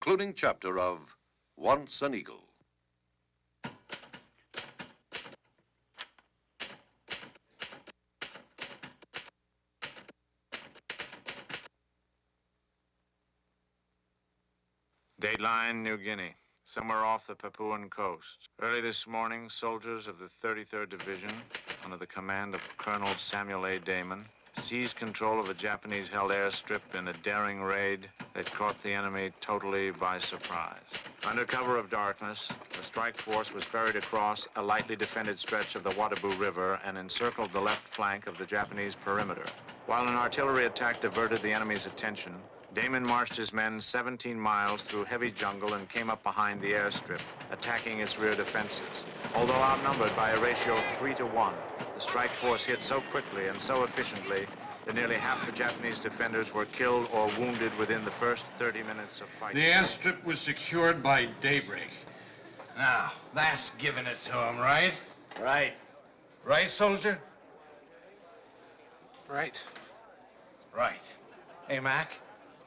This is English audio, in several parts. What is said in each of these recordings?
concluding chapter of Once an Eagle. Dateline, New Guinea, somewhere off the Papuan coast. Early this morning, soldiers of the 33rd Division, under the command of Colonel Samuel A. Damon, seized control of a Japanese-held airstrip in a daring raid that caught the enemy totally by surprise. Under cover of darkness, the strike force was ferried across a lightly defended stretch of the Watabu River and encircled the left flank of the Japanese perimeter. While an artillery attack diverted the enemy's attention, Damon marched his men 17 miles through heavy jungle and came up behind the airstrip, attacking its rear defenses. Although outnumbered by a ratio of 3 to 1, the strike force hit so quickly and so efficiently that nearly half the Japanese defenders were killed or wounded within the first 30 minutes of fighting. The airstrip was secured by daybreak. Now, that's giving it to him, right? Right. Right, soldier? Right. Right. Hey, Mac,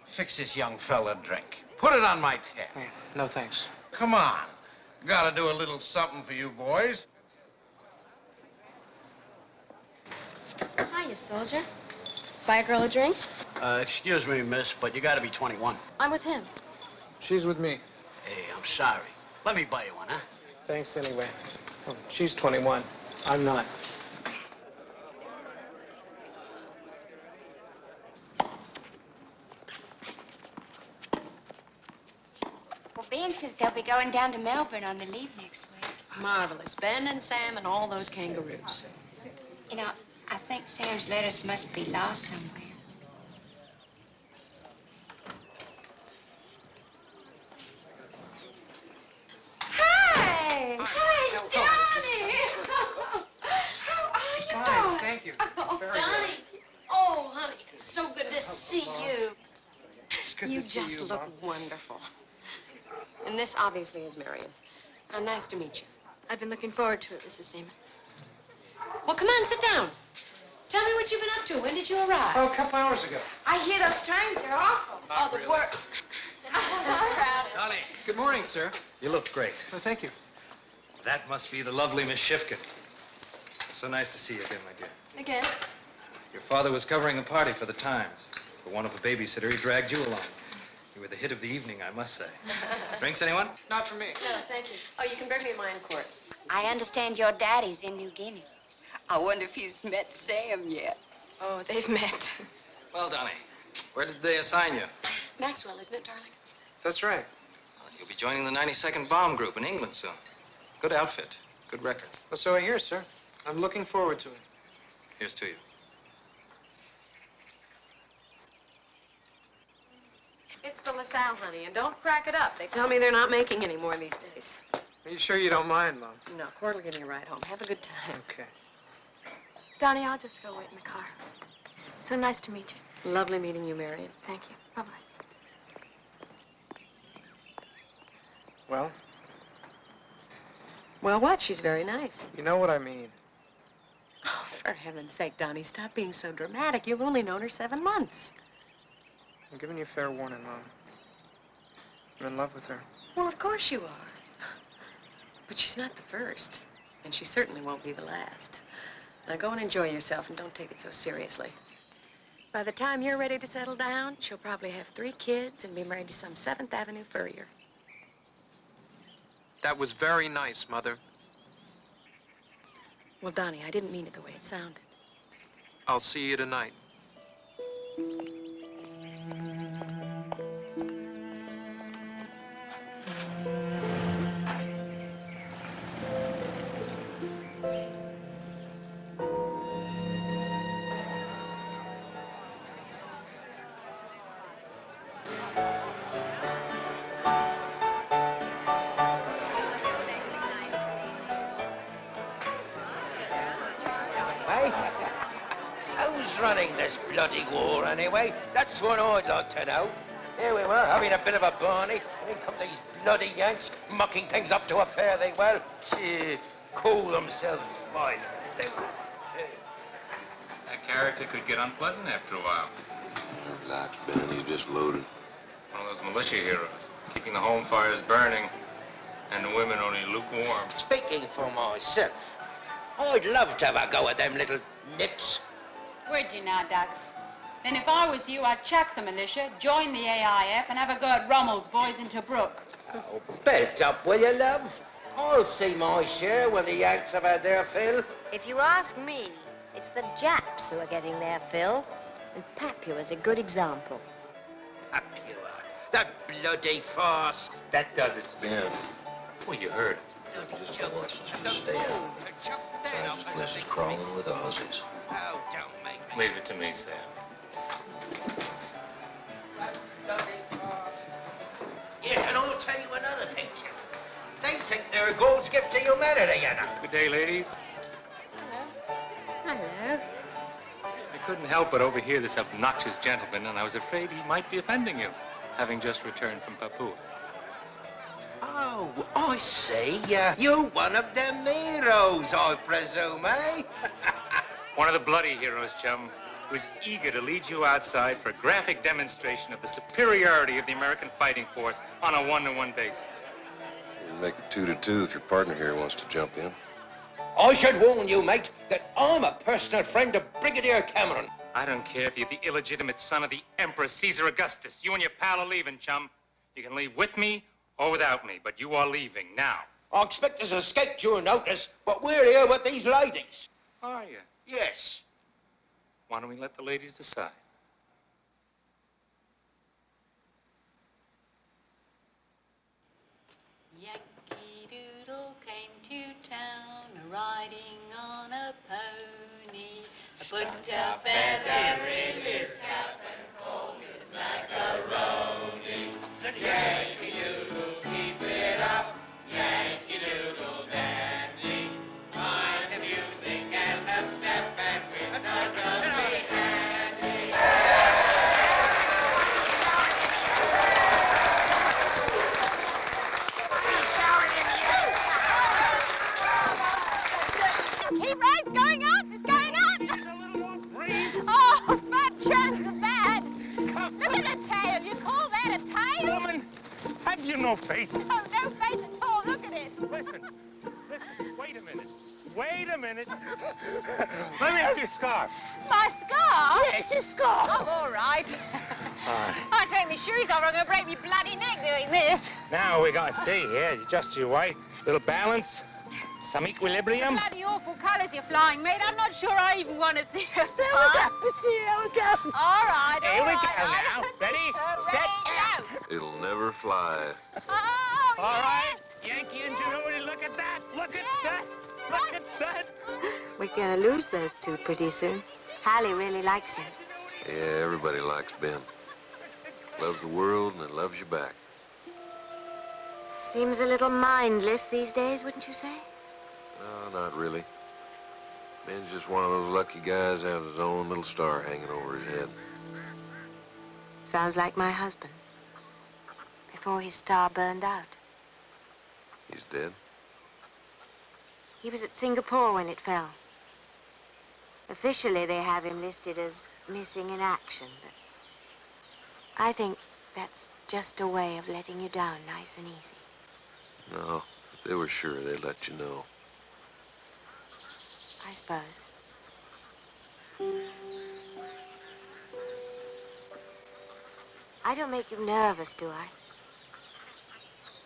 fix this young fella a drink. Put it on my tab. Hey, no thanks. Come on. Gotta do a little something for you boys. Hiya, soldier. Buy a girl a drink? Excuse me, miss, but you gotta be 21. I'm with him. She's with me. Hey, I'm sorry. Let me buy you one, huh? Thanks anyway. Oh, she's 21. I'm not. Well, Ben says they'll be going down to Melbourne on the leave next week. Marvelous. Ben and Sam and all those kangaroos. You know, I think Sam's letters must be lost somewhere. Hey! Hey, Donnie! How are you? Thank you. Oh, Donnie. Oh, honey, it's so good to see you. It's good You to see just you, look Mom. wonderful. And this obviously is Marion. Nice to meet you. I've been looking forward to it, Mrs. Damon. Well, come on, sit down. Tell me what you've been up to. When did you arrive? Oh, a couple hours ago. I hear those trains are awful. Not the really. worst. Donnie. Good morning, sir. You look great. Oh, thank you. That must be the lovely Miss Shifkin. So nice to see you again, my dear. Again? Your father was covering a party for the Times. For one of a babysitter, he dragged you along. You were the hit of the evening, I must say. Drinks, anyone? Not for me. No, thank you. Oh, you can bring me a wine quart. I understand your daddy's in New Guinea. I wonder if he's met Sam yet. Oh, they've met. Well, Donnie, where did they assign you? Maxwell, isn't it, darling? That's right. Well, you'll be joining the 92nd Bomb Group in England soon. Good outfit, good record. Well, so I hear, sir. I'm looking forward to it. Here's to you. It's the LaSalle, honey, and don't crack it up. They tell me they're not making any more these days. Are you sure you don't mind, Mom? No, Cord will give you a ride home. Have a good time. Okay. Donnie, I'll just go wait in the car. So nice to meet you. Lovely meeting you, Marion. Thank you. Bye-bye. Well, Well, what? She's very nice. you know what I mean. Oh, for heaven's sake, Donnie, stop being so dramatic. You've only known her 7 months. I'm giving you fair warning, Mom. I'm in love with her. Well, of course you are. But she's not the first, and she certainly won't be the last. Now go and enjoy yourself and don't take it so seriously. By the time you're ready to settle down, she'll probably have 3 kids and be married to some 7th Avenue furrier. That was very nice, Mother. Well, Donnie, I didn't mean it the way it sounded. I'll see you tonight. Hey? Who's running this bloody war, anyway? That's what I'd like to know. Here we were, having a bit of a barney, and in come these bloody Yanks, mucking things up to a fare they well. Gee, cool themselves fine. That character could get unpleasant after a while. Relax, Ben. He's just loaded. One of those militia heroes. keeping the home fires burning and the women only lukewarm. Speaking for myself, I'd love to have a go at them little nips. Would you now, Dux? Then if I was you, I'd chuck the militia, join the AIF, and have a go at Rommel's boys in Tobruk. Oh, belt up, will you, love? I'll see my share when the Yanks have had their fill. If you ask me, it's the Japs who are getting their fill, and Papua's a good example. Papua, that bloody farce. That does it, Ben. Well, you heard. Just wants us to stay out. This place is crawling with Aussies. Oh, don't make me. Leave it to me, Sam. Yes, and I'll tell you another thing, too. They think they're a God's gift to humanity, you know. Good day, ladies. Hello. I couldn't help but overhear this obnoxious gentleman, and I was afraid he might be offending you, having just returned from Papua. Oh, I see. You're one of them heroes, I presume, eh? One of the bloody heroes, chum, who's eager to lead you outside for a graphic demonstration of the superiority of the American fighting force on a one-to-one basis. You make it 2-2 if your partner here wants to jump in. I should warn you, mate, that I'm a personal friend of Brigadier Cameron. I don't care if you're the illegitimate son of the Emperor Caesar Augustus. You and your pal are leaving, chum. You can leave with me or without me, but you are leaving now. I expect us to escape your notice, but we're here with these ladies. Are you? Yes. Why don't we let the ladies decide? Yankee Doodle came to town, riding on a pony. Put a feather in his cap and called it macaroni. Yankee Doodle, keep it up. Yankee Doodle dandy. Mind the music and the step, and with the gun be handy. Keep right, it's going up, it's going up. Just a little more breeze. Oh, fat chance of bad. Look at the tail. You call that a tail? Woman, have you no faith? Oh, no faith at all. Look at it. Listen, wait a minute. Let me have your scarf. My scarf? Yes, your scarf. Oh, all right. I'll take my shoes off. I'm going to break my bloody neck doing this. Now we're going to see here, just your way. Little balance, some equilibrium. Bloody awful colours you're flying, mate. I'm not sure I even want to see it. There we go. All right, Here all we right. go now. Ready, set, go. It'll never fly. Oh, All right, yes. Yankee ingenuity, look at that. Look at that. Look at that. We're gonna lose those two pretty soon. Hallie really likes them. Yeah, everybody likes Ben. Loves the world and then loves you back. Seems a little mindless these days, wouldn't you say? No, not really. Ben's just one of those lucky guys that has his own little star hanging over his head. Sounds like my husband. Before his star burned out. He's dead. He was at Singapore when it fell. Officially, they have him listed as missing in action, but I think that's just a way of letting you down nice and easy. No, if they were sure, they'd let you know. I suppose. I don't make you nervous, do I?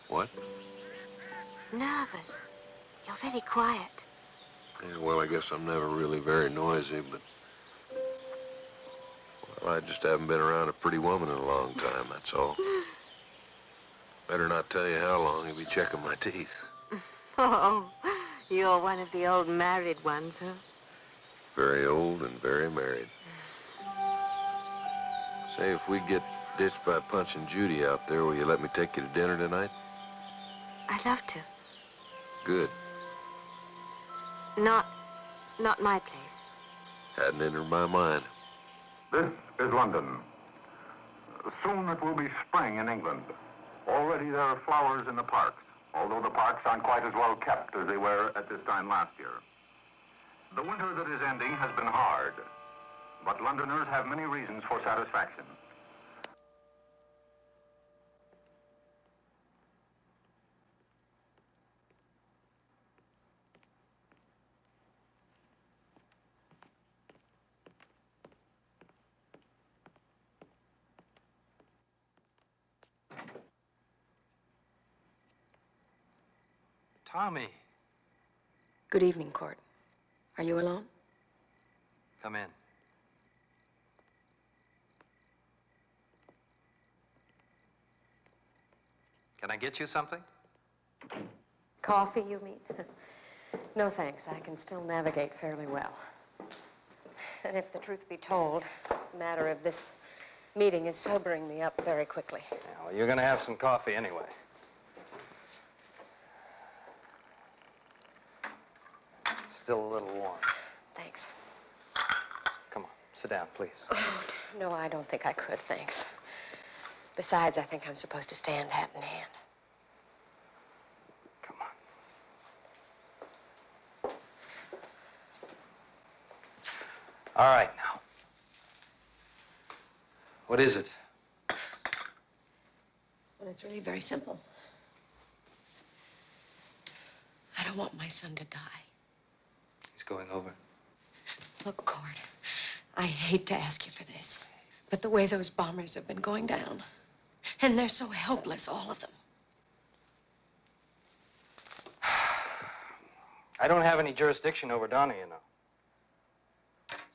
What? Nervous. You're very quiet. Yeah, well, I guess I'm never really very noisy, but... Well, I just haven't been around a pretty woman in a long time, that's all. Better not tell you how long, you'll be checking my teeth. Oh, you're one of the old married ones, huh? Very old and very married. Say, if we get ditched by Punch and Judy out there, will you let me take you to dinner tonight? I'd love to. Good. Not my place. Hadn't entered my mind. This is London. Soon it will be spring in England. Already there are flowers in the parks, although the parks aren't quite as well kept as they were at this time last year. The winter that is ending has been hard, but Londoners have many reasons for satisfaction. Tommy, Good evening, Court. Are you alone? come in. Can I get you something? Coffee, you mean? No, thanks. I can still navigate fairly well. And if the truth be told, the matter of this meeting is sobering me up very quickly. Yeah, well, you're gonna have some coffee anyway. Still a little warm. Thanks. Come on, sit down, please. Oh, no, I don't think I could, thanks. Besides, I think I'm supposed to stand hat in hand. Come on. All right, now. What is it? Well, it's really very simple. I don't want my son to die. He's going over. Look, Cord, I hate to ask you for this, but the way those bombers have been going down, and they're so helpless, all of them. I don't have any jurisdiction over Donnie, you know.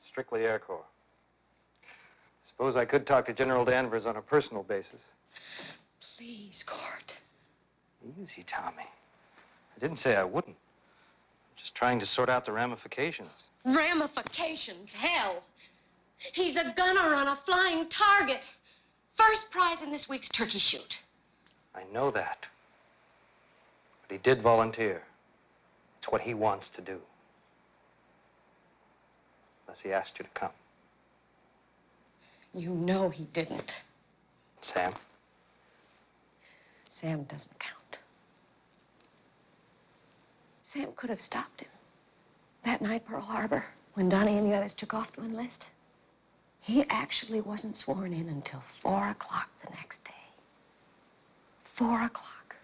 Strictly Air Corps. Suppose I could talk to General Danvers on a personal basis. Please, Cord. Easy, Tommy. I didn't say I wouldn't. I'm just trying to sort out the ramifications. Ramifications, hell. He's a gunner on a flying target. First prize in this week's turkey shoot. I know that. But he did volunteer. It's what he wants to do. Unless he asked you to come. You know he didn't. Sam? Sam doesn't count. Sam could have stopped him. That night, Pearl Harbor, when Donnie and the others took off to enlist, he actually wasn't sworn in until 4 o'clock the next day. 4 o'clock.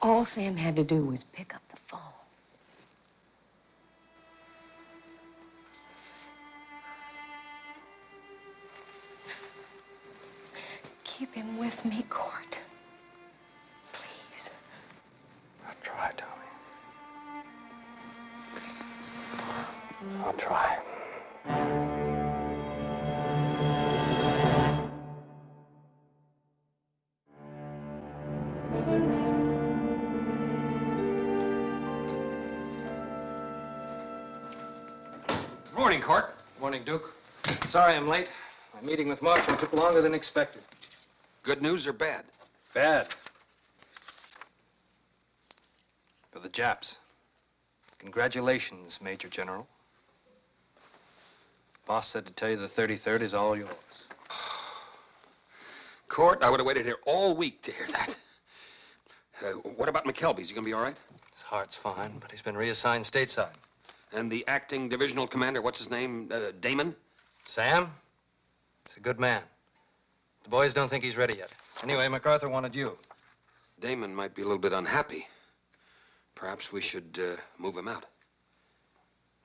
All Sam had to do was pick up the phone. Keep him with me, Court. Please. I'll try, Tommy. I'll try. Morning, Court. Morning, Duke. Sorry I'm late. My meeting with Marshall took longer than expected. Good news or bad? Bad. For the Japs. Congratulations, Major General. Boss said to tell you the 33rd is all yours. Court, I would have waited here all week to hear that. What about McKelvey? Is he gonna be all right? His heart's fine, but he's been reassigned stateside. And the acting divisional commander, what's his name? Damon? Sam? He's a good man. The boys don't think he's ready yet. Anyway, MacArthur wanted you. Damon might be a little bit unhappy. Perhaps we should move him out.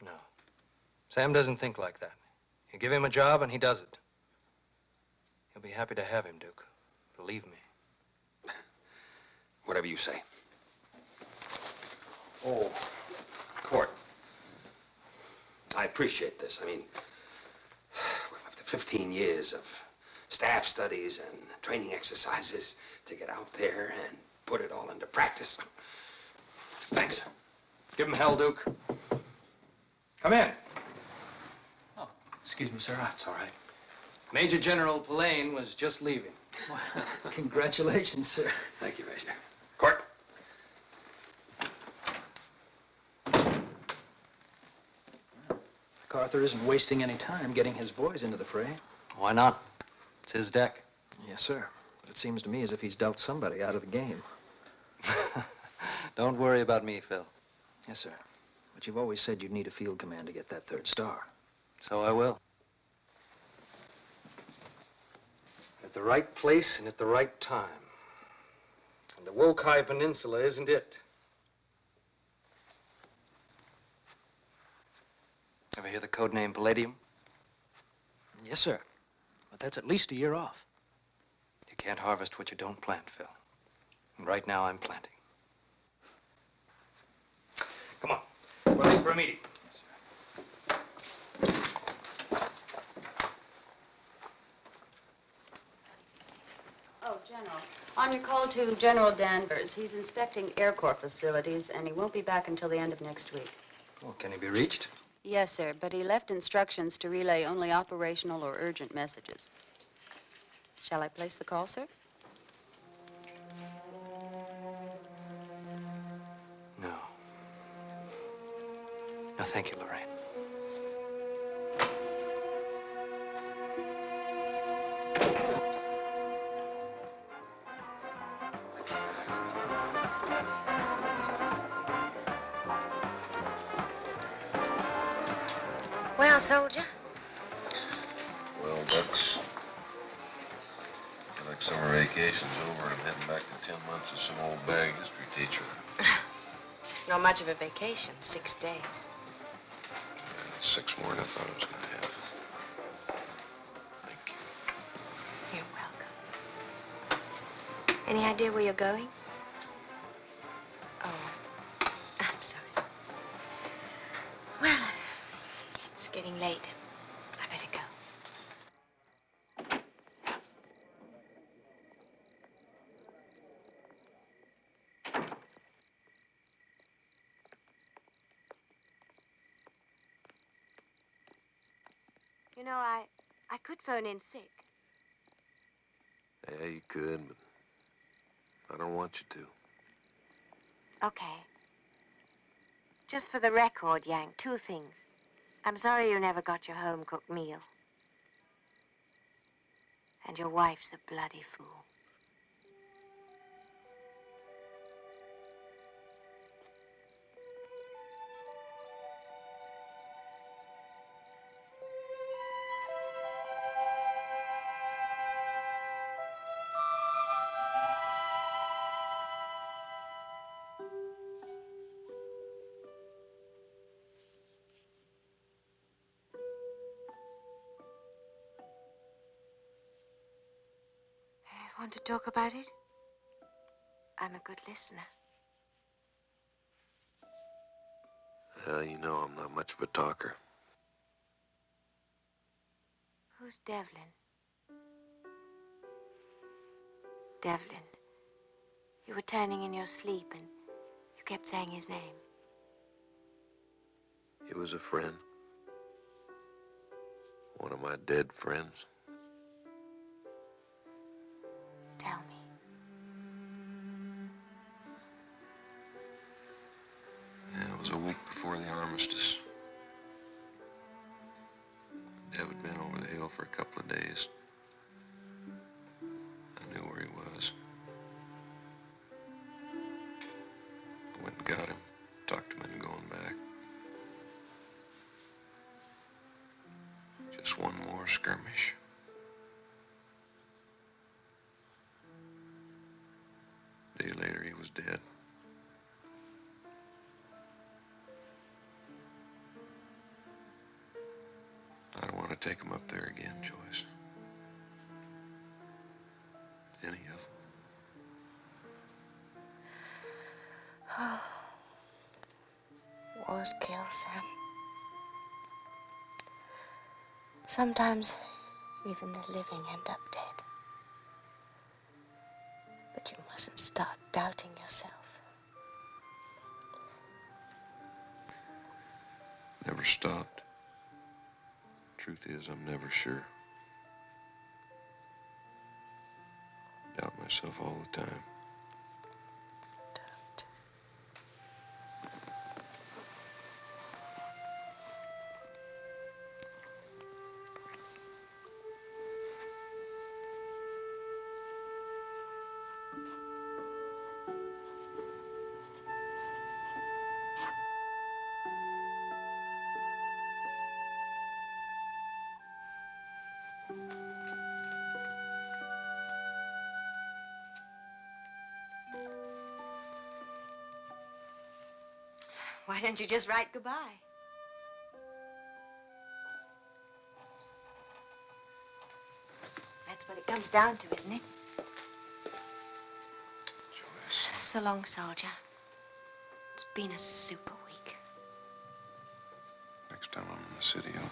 No. Sam doesn't think like that. You give him a job and he does it. You'll be happy to have him, Duke. Believe me. Whatever you say. Oh, Court. I appreciate this. I mean, well, after 15 years of staff studies and training exercises to get out there and put it all into practice. Thanks. Give him hell, Duke. Come in. Oh, excuse me, sir. It's all right. Major General Pillane was just leaving. Congratulations, sir. Thank you, Major. Court. MacArthur isn't wasting any time getting his boys into the fray. Why not? It's his deck. Yes, sir. But it seems to me as if he's dealt somebody out of the game. Don't worry about me, Phil. Yes, sir. But you've always said you'd need a field command to get that 3rd star. So I will. At the right place and at the right time. And the Wokai Peninsula isn't it. Ever hear the code name Palladium? Yes, sir. But that's at least a year off. You can't harvest what you don't plant, Phil. And right now I'm planting. Come on. We're late for a meeting. Oh, General. On your call to General Danvers, he's inspecting Air Corps facilities, and he won't be back until the end of next week. Oh, can he be reached? Yes, sir, but he left instructions to relay only operational or urgent messages. Shall I place the call, sir? No. No, thank you, Lorraine. Well, soldier? Well, Ducks, like summer vacation's over and I'm heading back to 10 months with some old bag history teacher. Not much of a vacation, 6 days. Yeah, 6 more than I thought I was going to have. Thank you. You're welcome. Any idea where you're going? Oh, I'm sorry. Well, it's getting late. I better go. You know, I could phone in sick. Yeah, you could, but I don't want you to. Okay. Just for the record, Yank, 2 things. I'm sorry you never got your home-cooked meal. And your wife's a bloody fool. Want to talk about it? I'm a good listener. Well, you know I'm not much of a talker. Who's Devlin? Devlin. You were turning in your sleep and you kept saying his name. He was a friend. One of my dead friends. Tell me. Yeah, it was a week before the armistice. Dev had been over the hill for a couple of days. I knew where he was. I went and got him, talked him into going back. Just one more skirmish. A day later, he was dead. I don't want to take him up there again, Joyce. Any of them. Wars kill, Sam. Sometimes even the living end up dead. But you mustn't start doubting yourself. Never stopped. Truth is, I'm never sure. Doubt myself all the time. Why don't you just write goodbye? That's what it comes down to, isn't it? Joyce. So long, soldier. It's been a super week. First time I'm in the city, huh?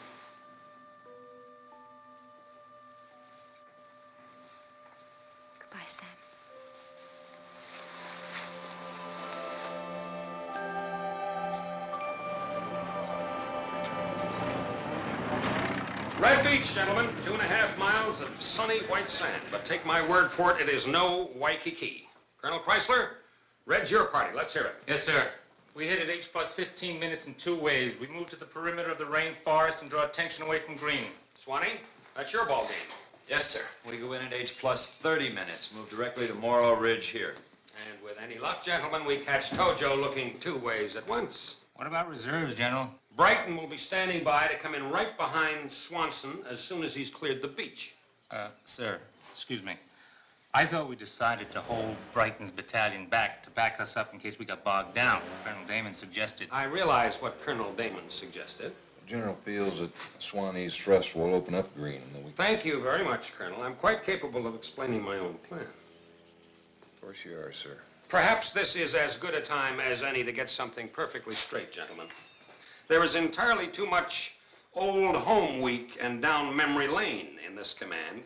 Goodbye, Sam. Red Beach, gentlemen. 2.5 miles of sunny white sand. But take my word for it, it is no Waikiki. Colonel Chrysler, Red's your party. Let's hear it. Yes, sir. We hit at H plus 15 minutes in 2 ways. We move to the perimeter of the rainforest and draw attention away from green. Swanee, that's your ball game. Yes, sir. We go in at H plus 30 minutes. Move directly to Morrow Ridge here. And with any luck, gentlemen, we catch Tojo looking 2 ways at once. What about reserves, General? Brighton will be standing by to come in right behind Swanson as soon as he's cleared the beach. Sir, excuse me. I thought we decided to hold Brighton's battalion back to back us up in case we got bogged down. Colonel Damon suggested. I realize what Colonel Damon suggested. The General feels that Swanee's thrust will open up green, and then we... Thank you very much, Colonel. I'm quite capable of explaining my own plan. Of course you are, sir. Perhaps this is as good a time as any to get something perfectly straight, gentlemen. There is entirely too much old home week and down memory lane in this command.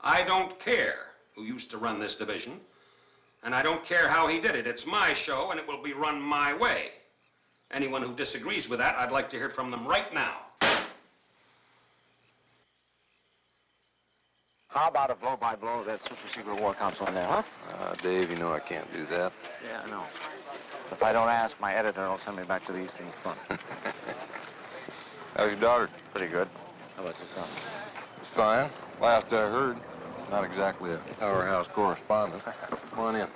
I don't care who used to run this division, and I don't care how he did it. It's my show, and it will be run my way. Anyone who disagrees with that, I'd like to hear from them right now. How about a blow-by-blow of that super-secret war council in there, huh? Dave, you know I can't do that. Yeah, I know. If I don't ask, my editor will send me back to the Eastern Front. How's your daughter? Pretty good. How about your son? It's fine. Last I heard, not exactly a powerhouse correspondent. Come on in.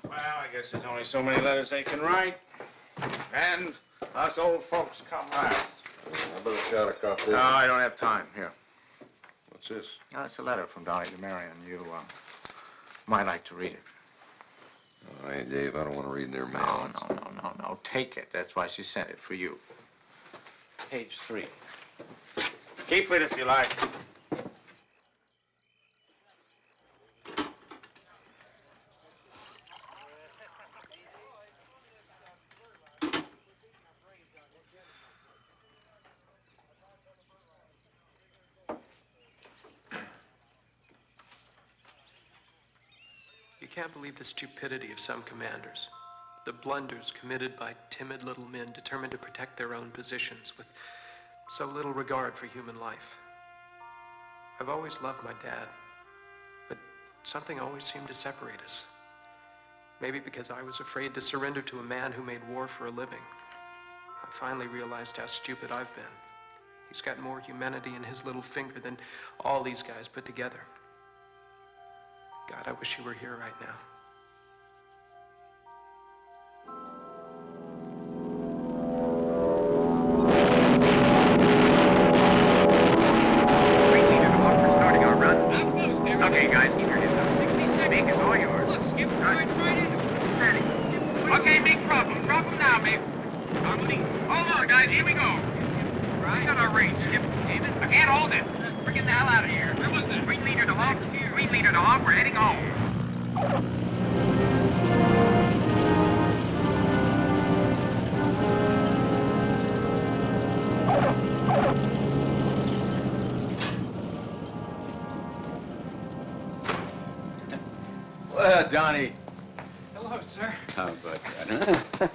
Well, I guess there's only so many letters they can write. And us old folks come last. I better shot a copy. No, I don't have time. Here. What's this? No, it's a letter from Donnie to Marion. You might like to read it. Oh, hey, Dave, I don't want to read their mail. No. Take it. That's why she sent it for you. Page 3. Keep it if you like. You can't believe the stupidity of some commanders, the blunders committed by timid little men determined to protect their own positions with so little regard for human life. I've always loved my dad, but something always seemed to separate us. Maybe because I was afraid to surrender to a man who made war for a living. I finally realized how stupid I've been. He's got more humanity in his little finger than all these guys put together. God, I wish you were here right now. Okay, guys, keep your heads up. Mink is all yours. Look, Skip, right in. Steady. Okay, Mink, drop him. Drop him now, Mink. Hold on, guys, here we go. Right on our range, Skip. David, I can't hold it. We're getting the hell out of here. Where was that? Green leader to hog. Green leader to hog. We're heading home. Well, Donnie. Hello, sir. How about that, huh?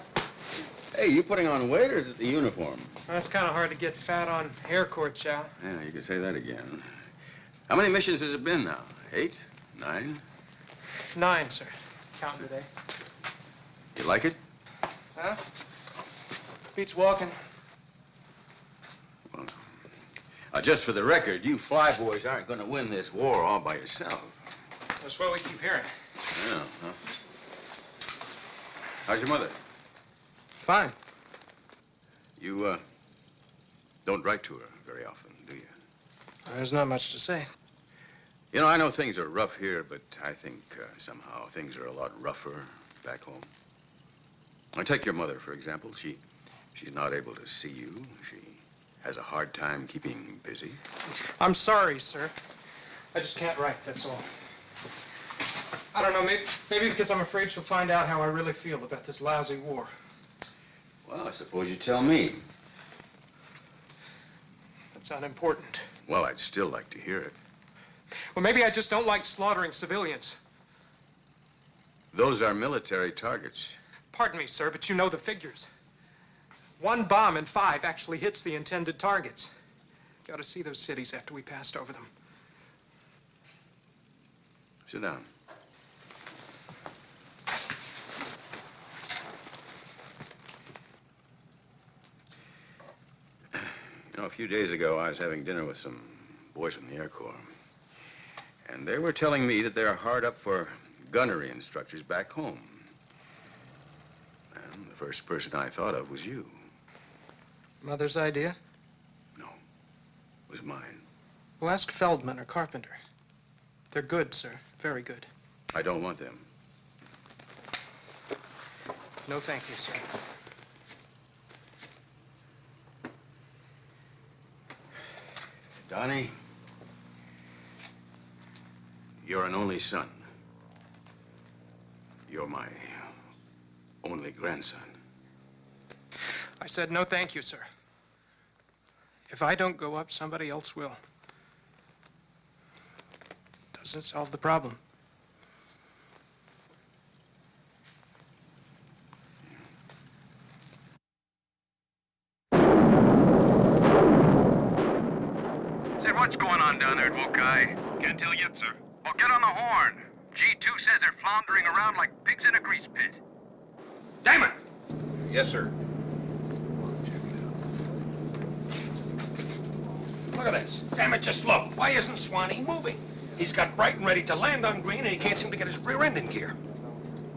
Hey, you putting on weight or is it the uniform? Well, it's kind of hard to get fat on air court chow. Yeah, you can say that again. How many missions has it been now? 8? 9? 9, sir. Counting today. You like it? Huh? Beats walking. Well, just for the record, you flyboys aren't going to win this war all by yourself. That's what we keep hearing. Yeah, huh? How's your mother? Fine. You, don't write to her very often, do you? There's not much to say. You know, I know things are rough here, but I think somehow things are a lot rougher back home. I take your mother, for example. She's not able to see you. She has a hard time keeping busy. I'm sorry, sir. I just can't write, that's all. I don't know, maybe because I'm afraid she'll find out how I really feel about this lousy war. Well, I suppose you tell me. That's unimportant. Well, I'd still like to hear it. Well, maybe I just don't like slaughtering civilians. Those are military targets. Pardon me, sir, but you know the figures. 1 bomb in 5 actually hits the intended targets. You ought to see those cities after we passed over them. Sit down. You know, a few days ago, I was having dinner with some boys from the Air Corps. And they were telling me that they're hard up for gunnery instructors back home. And the first person I thought of was you. Mother's idea? It was mine. Well, ask Feldman or Carpenter. They're good, sir. Very good. I don't want them. No, thank you, sir. Donnie, you're an only son. You're my only grandson. I said no, thank you, sir. If I don't go up, somebody else will. Doesn't solve the problem. Say, what's going on down there at Wokai? Can't tell yet, sir. Well, get on the horn. G2 says they're floundering around like pigs in a grease pit. Damon! Yes, sir. Look at this. Damn it, just look. Why isn't Swanee moving? He's got Brighton ready to land on green, and he can't seem to get his rear end in gear.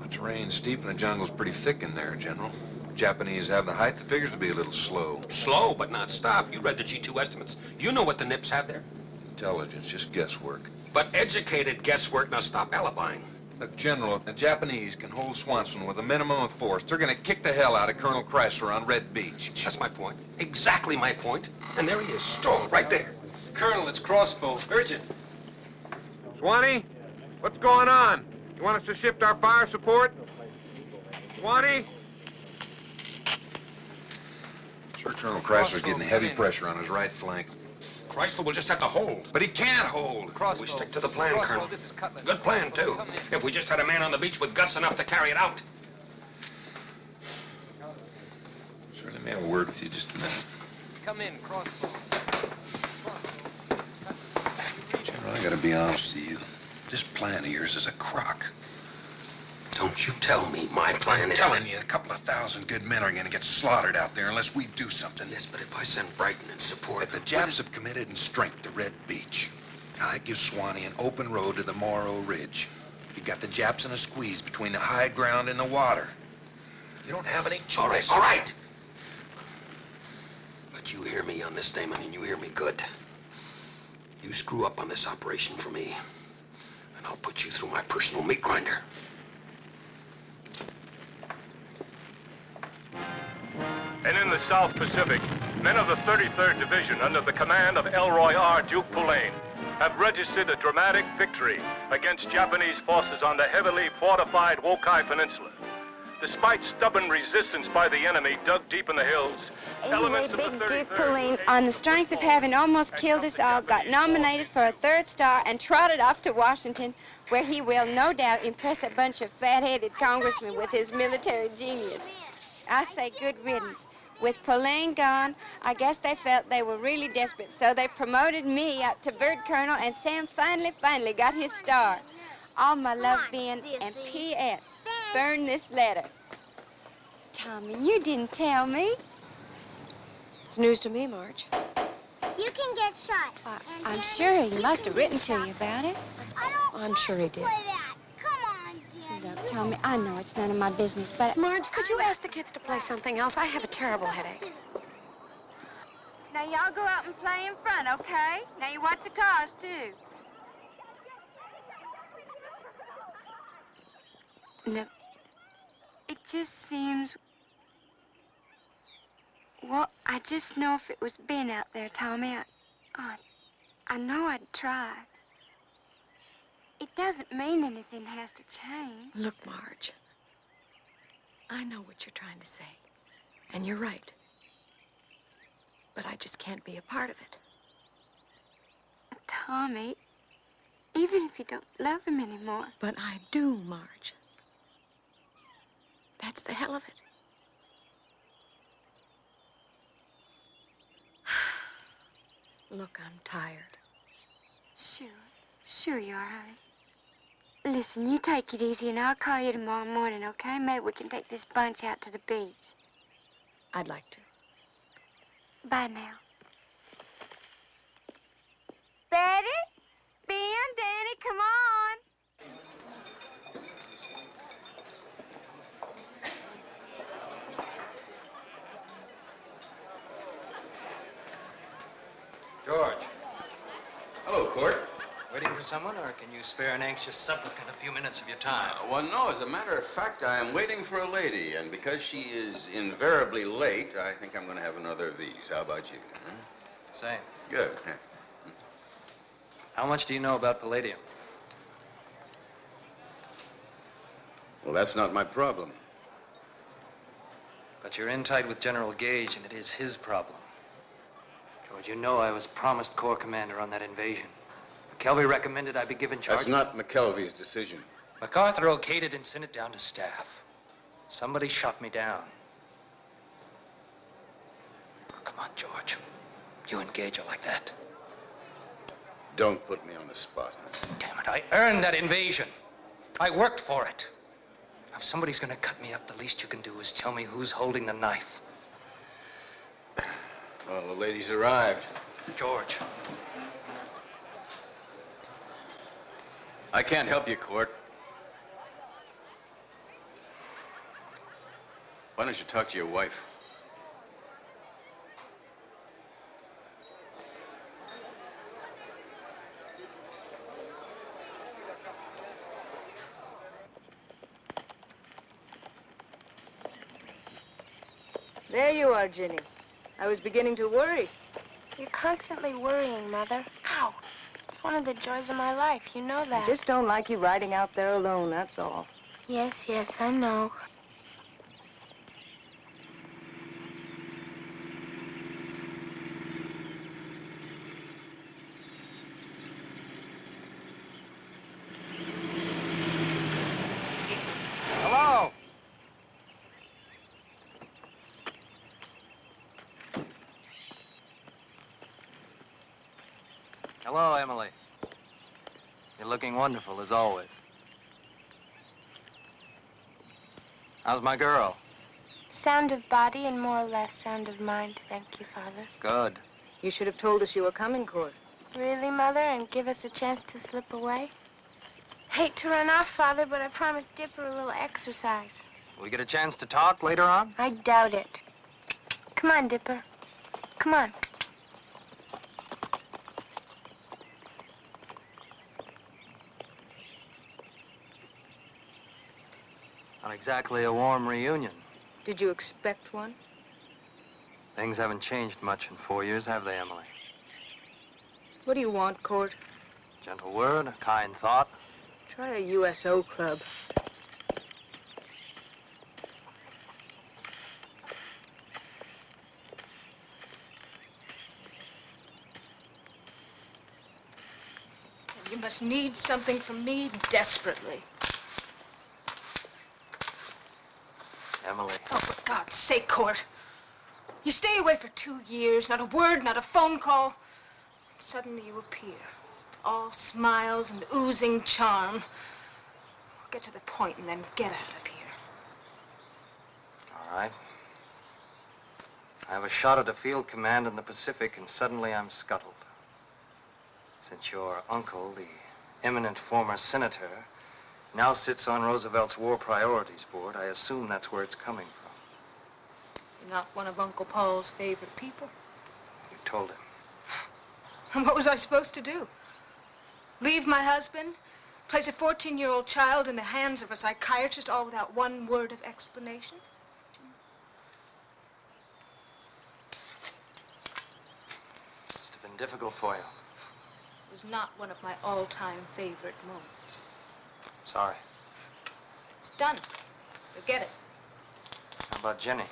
The terrain's steep and the jungle's pretty thick in there, General. Japanese have the height. The figures to be a little slow. Slow, but not stop. You read the G2 estimates. You know what the Nips have there. Intelligence, just guesswork. But educated guesswork. Now stop alibying. Look, General, if the Japanese can hold Swanson with a minimum of force, they're gonna kick the hell out of Colonel Chrysler on Red Beach. That's my point. Exactly my point. And there he is, Strong, right there. Colonel, it's Crossbow. Urgent. Swanee, what's going on? You want us to shift our fire support? Swanee? Sir, Colonel Chrysler's getting heavy pressure on his right flank. Chrysler will just have to hold. But he can't hold. We stick to the plan, Colonel. Good plan, too. If we just had a man on the beach with guts enough to carry it out. Sir, let me have a word with you just a minute. Come in, Crossbow. General, I gotta be honest with you. This plan of yours is a crock. Don't you tell me my plan is... I'm telling you, a couple of thousand good men are gonna get slaughtered out there unless we do something. Yes, but if I send Brighton in support... But the Japs have committed in strength to Red Beach. Now, that gives Swanee an open road to the Morro Ridge. You got the Japs in a squeeze between the high ground and the water. You don't have any choice. All right. But you hear me on this, Damon, and you hear me good. You screw up on this operation for me, and I'll put you through my personal meat grinder. And in the South Pacific, men of the 33rd Division under the command of Elroy R. Duke Pulaine have registered a dramatic victory against Japanese forces on the heavily fortified Wokai Peninsula. Despite stubborn resistance by the enemy dug deep in the hills, elements of the 33rd... Duke Pulaine, on the strength of having almost killed us all, got nominated for a 3rd star and trotted off to Washington, where he will no doubt impress a bunch of fat-headed congressmen with his military genius. I say good riddance. With Pulaine gone, I guess they felt they were really desperate, so they promoted me up to bird colonel, and Sam finally got his star. All my love, Ben, and P.S. Burn this letter. Tommy, you didn't tell me. It's news to me, Marge. You can get shot. I'm sure he must have written to you about it. I'm sure he did. Look, Tommy, I know it's none of my business, but... Marge, could you ask the kids to play something else? I have a terrible headache. Now, y'all go out and play in front, okay? Now, you watch the cars, too. Look, it just seems... Well, I just know if it was Ben out there, Tommy, I know I'd try. It doesn't mean anything has to change. Look, Marge, I know what you're trying to say. And you're right. But I just can't be a part of it. Tommy, even if you don't love him anymore. But I do, Marge. That's the hell of it. Look, I'm tired. Sure you are, honey. Listen, you take it easy and I'll call you tomorrow morning, okay? Maybe we can take this bunch out to the beach. I'd like to. Bye now. Betty? Ben, Danny, come on. George. Hello, Court. Waiting for someone, or can you spare an anxious supplicant a few minutes of your time? Well, no, as a matter of fact, I am waiting for a lady, and because she is invariably late, I think I'm going to have another of these. How about you? Huh? Same. Good. How much do you know about palladium? Well, that's not my problem. But you're in tight with General Gage, and it is his problem. George, you know I was promised Corps commander on that invasion. McKelvey recommended I be given charge. That's not McKelvey's decision. MacArthur okayed it and sent it down to staff. Somebody shot me down. Oh, come on, George. You and Gage are like that. Don't put me on the spot, huh? Damn it, I earned that invasion. I worked for it. If somebody's gonna cut me up, the least you can do is tell me who's holding the knife. Well, the lady's arrived. George. I can't help you, Court. Why don't you talk to your wife? There you are, Ginny. I was beginning to worry. You're constantly worrying, Mother. Ow! It's one of the joys of my life. You know that. I just don't like you riding out there alone, that's all. Yes, I know. Hello? Hello, Emily. You're looking wonderful, as always. How's my girl? Sound of body and more or less sound of mind, thank you, Father. Good. You should have told us you were coming, Court. Really, Mother, and give us a chance to slip away? Hate to run off, Father, but I promised Dipper a little exercise. Will we get a chance to talk later on? I doubt it. Come on, Dipper. Come on. Not exactly a warm reunion. Did you expect one? Things haven't changed much in 4 years, have they, Emily? What do you want, Court? Gentle word, a kind thought. Try a USO club. You must need something from me desperately. Emily. Oh, for God's sake, Court. You stay away for 2 years, not a word, not a phone call. Suddenly you appear, all smiles and oozing charm. Get to the point and then get out of here. All right. I have a shot at a field command in the Pacific, and suddenly I'm scuttled. Since your uncle, the eminent former senator, now sits on Roosevelt's War Priorities Board, I assume that's where it's coming from. You're not one of Uncle Paul's favorite people. You told him. And what was I supposed to do? Leave my husband? Place a 14-year-old child in the hands of a psychiatrist, all without one word of explanation? Must have been difficult for you. It was not one of my all-time favorite moments. Sorry. It's done. Forget it. How about Jenny?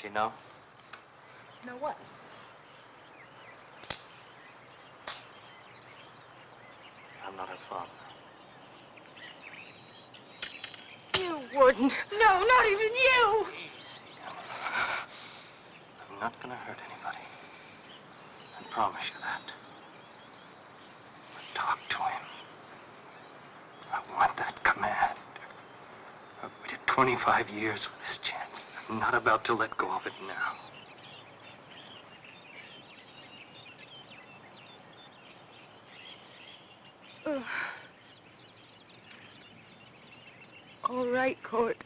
she know? Know what? I'm not her father. You wouldn't. No, not even you. I'm not gonna hurt anybody. I promise you that. But talk to him. I want that command. I've waited 25 years for this chance. I'm not about to let go of it now. All right, Court.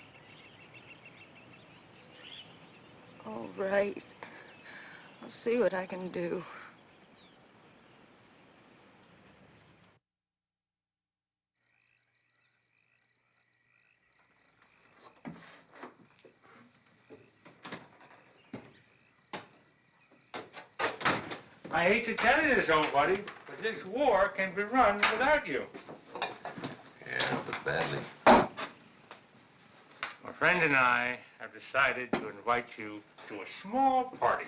All right. I'll see what I can do. I hate to tell you this, old buddy, but this war can be run without you. Yeah, but badly. My friend and I have decided to invite you to a small party.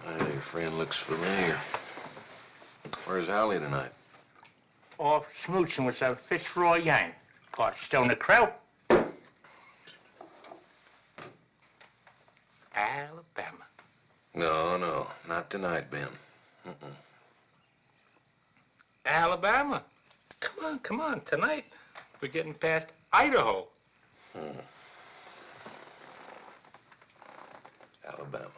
Well, your friend looks familiar. Where's Allie tonight? Off smooching with that Fitzroy Yank. Caught Stoner Kraut. Alabama. No, not tonight, Ben. Alabama. Come on. Tonight, we're getting past Idaho. Alabama.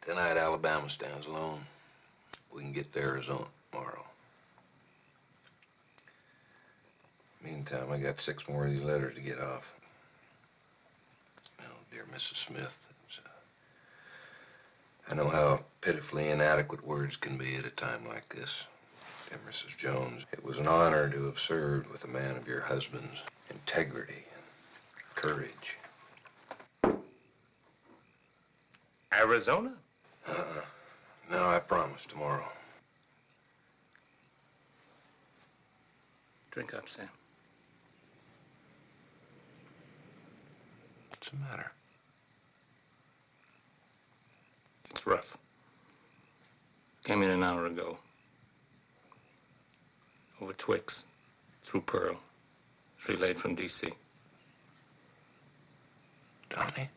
Tonight, Alabama stands alone. We can get to Arizona tomorrow. Meantime, I got 6 more of these letters to get off. Now, dear Mrs. Smith, I know how pitifully inadequate words can be at a time like this. Dear Mrs. Jones, it was an honor to have served with a man of your husband's integrity and courage. Arizona? No, I promise tomorrow. Drink up, Sam. What's the matter? It's rough. Came in an hour ago. Over Twix, through Pearl. It's relayed from D.C. Donnie?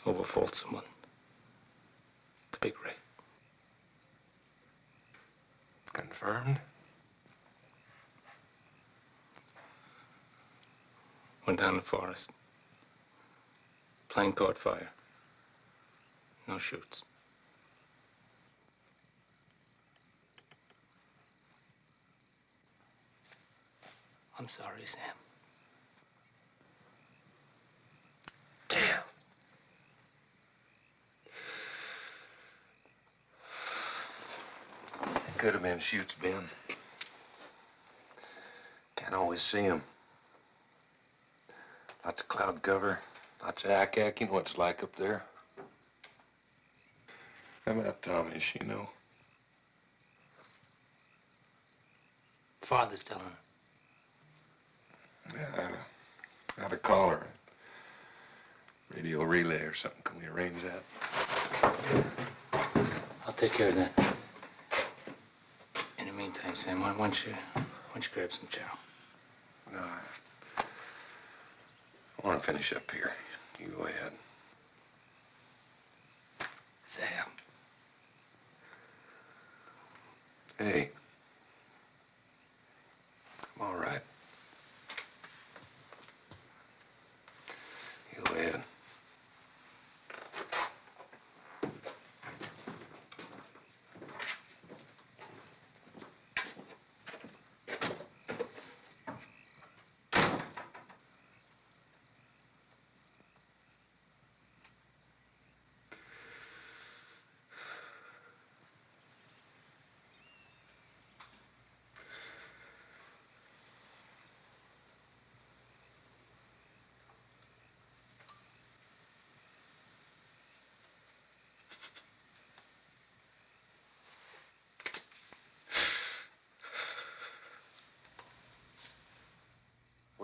Over Folsom, the big Ray. Confirmed? Went down the forest. Plane caught fire. No shoots. I'm sorry, Sam. Damn. Could have been shoots, Ben. Can't always see them. Lots of cloud cover, lots of ack-ack. You know what it's like up there. How about Tommy? Does she know? Father's telling her. Yeah, I ought to call her. Radio relay or something. Can we arrange that? I'll take care of that. In the meantime, Sam, why don't you grab some chow? No, I want to finish up here. You go ahead. Sam. Hey. I'm all right. You go ahead.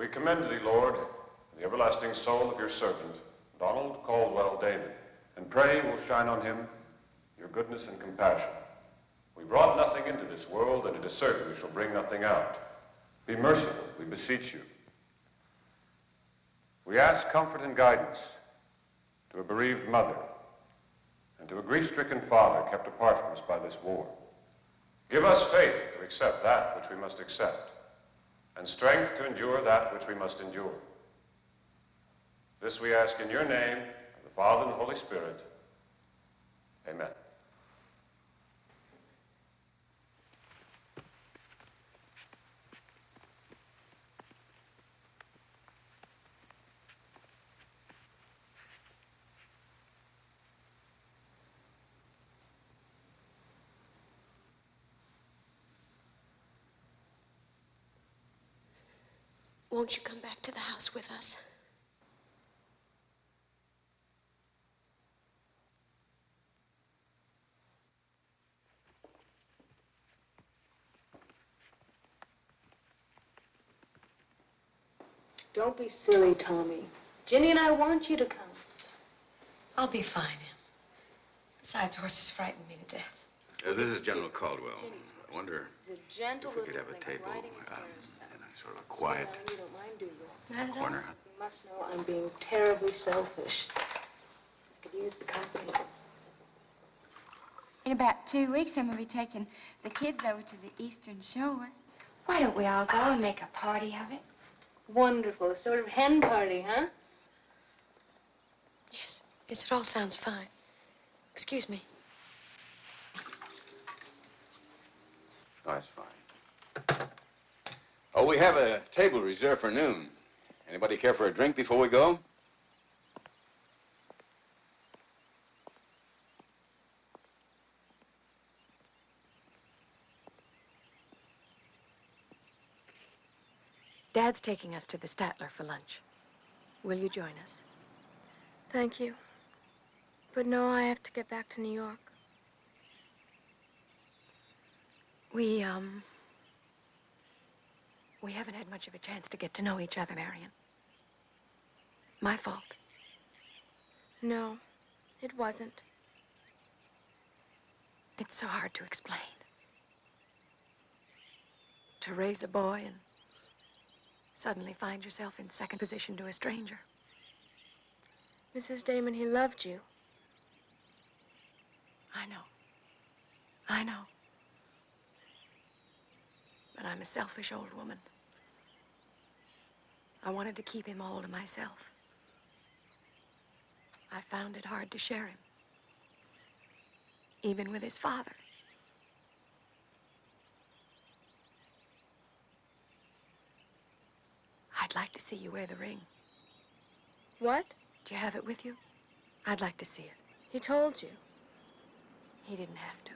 We commend to thee, Lord, the everlasting soul of your servant, Donald Caldwell Damon, and pray will shine on him your goodness and compassion. We brought nothing into this world, and it is certain we shall bring nothing out. Be merciful, we beseech you. We ask comfort and guidance to a bereaved mother and to a grief-stricken father kept apart from us by this war. Give us faith to accept that which we must accept, and strength to endure that which we must endure. This we ask in your name, of the Father and the Holy Spirit. Amen. Won't you come back to the house with us? Don't be silly, Tommy. Ginny and I want you to come. I'll be fine. Besides, horses frighten me to death. This is General Caldwell. I wonder He's a gentle if we little could have a thing, table riding in affairs. a sort of quiet You don't mind, do you? Not at all. corner. You must know I'm being terribly selfish. I could use the company. In about 2 weeks, I'm going to be taking the kids over to the Eastern Shore. Why don't we all go and make a party of it? Wonderful. A sort of hen party, huh? Yes, it all sounds fine. Excuse me. Oh, that's fine. Oh, we have a table reserved for noon. Anybody care for a drink before we go? Dad's taking us to the Statler for lunch. Will you join us? Thank you. But no, I have to get back to New York. We haven't had much of a chance to get to know each other, Marion. My fault. No, it wasn't. It's so hard to explain. To raise a boy and suddenly find yourself in second position to a stranger. Mrs. Damon, he loved you. I know. I know. But I'm a selfish old woman. I wanted to keep him all to myself. I found it hard to share him. Even with his father. I'd like to see you wear the ring. What? Do you have it with you? I'd like to see it. He told you. He didn't have to.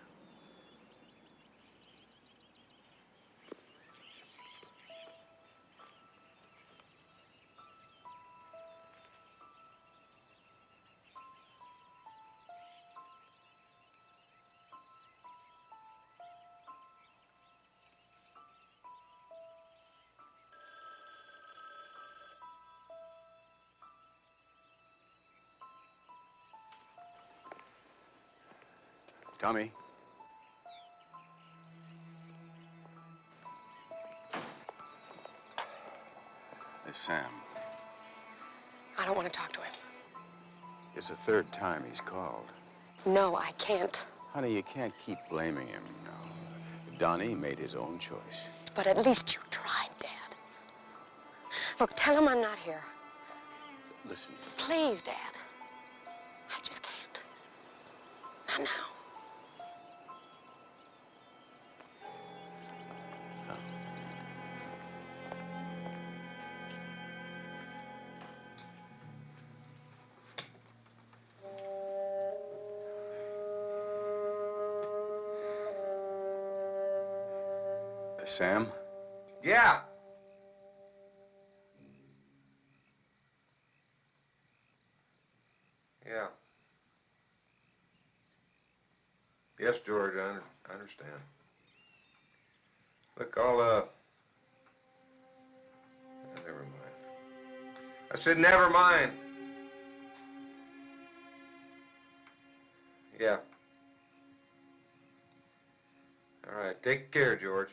Tommy. It's Sam. I don't want to talk to him. It's the third time he's called. No, I can't. Honey, you can't keep blaming him, you know. Donnie made his own choice. But at least you tried, Dad. Look, tell him I'm not here. Listen, Please, Dad. I just can't. Not now. Sam? Yeah. Yeah. Yes, George, I understand. Look, never mind. I said, never mind. Yeah. All right, take care, George.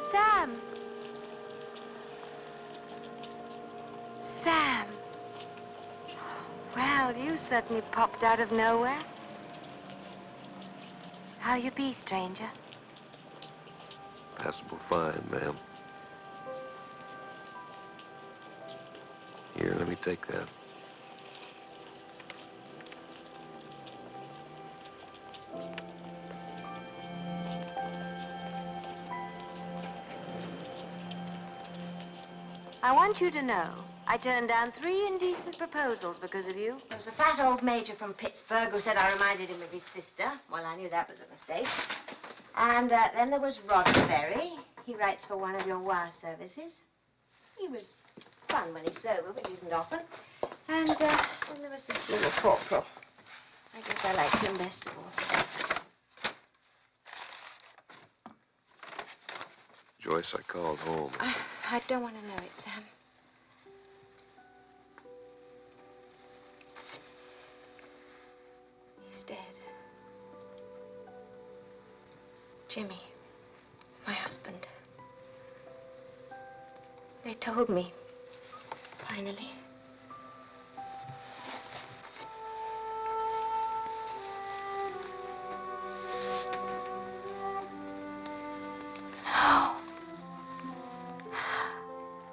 Sam! Sam! Well, you certainly popped out of nowhere. How you be, stranger? Passable fine, ma'am. Here, let me take that. I want you to know I turned down 3 indecent proposals because of you. There was a fat old major from Pittsburgh who said I reminded him of his sister. Well, I knew that was a mistake. And then there was Roddenberry. He writes for one of your wire services. He was fun when he's sober, which isn't often. And then there was this little corporal. I guess I liked him best of all. Joyce, I called home. I don't want to know it, Sam. He's dead. Jimmy, my husband. They told me, finally.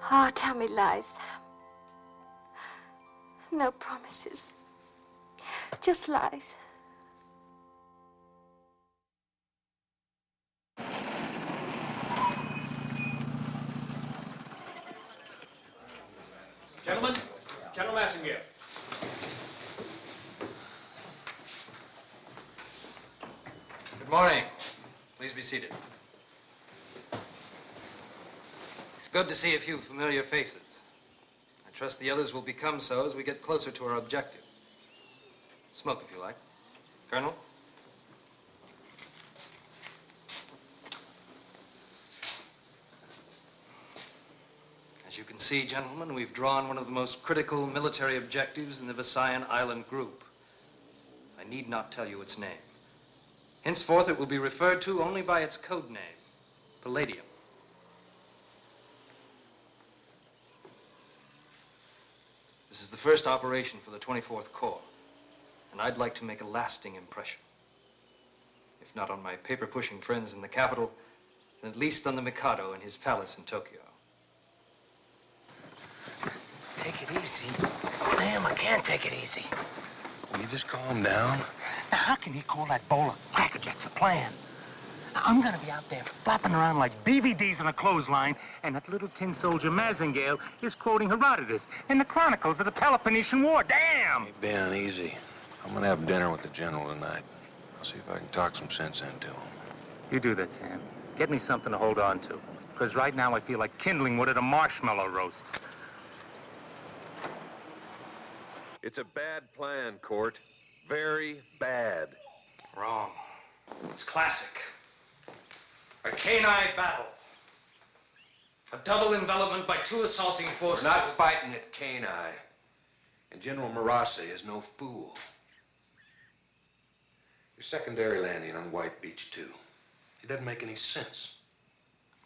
Oh, tell me lies, Sam. No promises. Just lies. Gentlemen, General Massengale. Good morning. Please be seated. It's good to see a few familiar faces. I trust the others will become so as we get closer to our objective. Smoke if you like. Colonel? As you can see, gentlemen, we've drawn one of the most critical military objectives in the Visayan Island group. I need not tell you its name. Henceforth, it will be referred to only by its code name, Palladium. This is the first operation for the 24th Corps, and I'd like to make a lasting impression. If not on my paper-pushing friends in the capital, then at least on the Mikado in his palace in Tokyo. Take it easy. Sam, I can't take it easy. Will you just calm down? Now, how can he call that bowl of Cracker Jacks a plan? Now, I'm gonna be out there flapping around like BVDs on a clothesline, and that little tin soldier Massengale is quoting Herodotus in the Chronicles of the Peloponnesian War. Damn! Hey, Ben, easy. I'm gonna have dinner with the general tonight. I'll see if I can talk some sense into him. You do that, Sam. Get me something to hold on to. Because right now I feel like kindling wood at a marshmallow roast. It's a bad plan, Court. Very bad. Wrong. It's classic. A canine battle. A double envelopment by 2 assaulting forces. We're not fighting at Kenai. And General Marase is no fool. Your secondary landing on White Beach 2. It doesn't make any sense.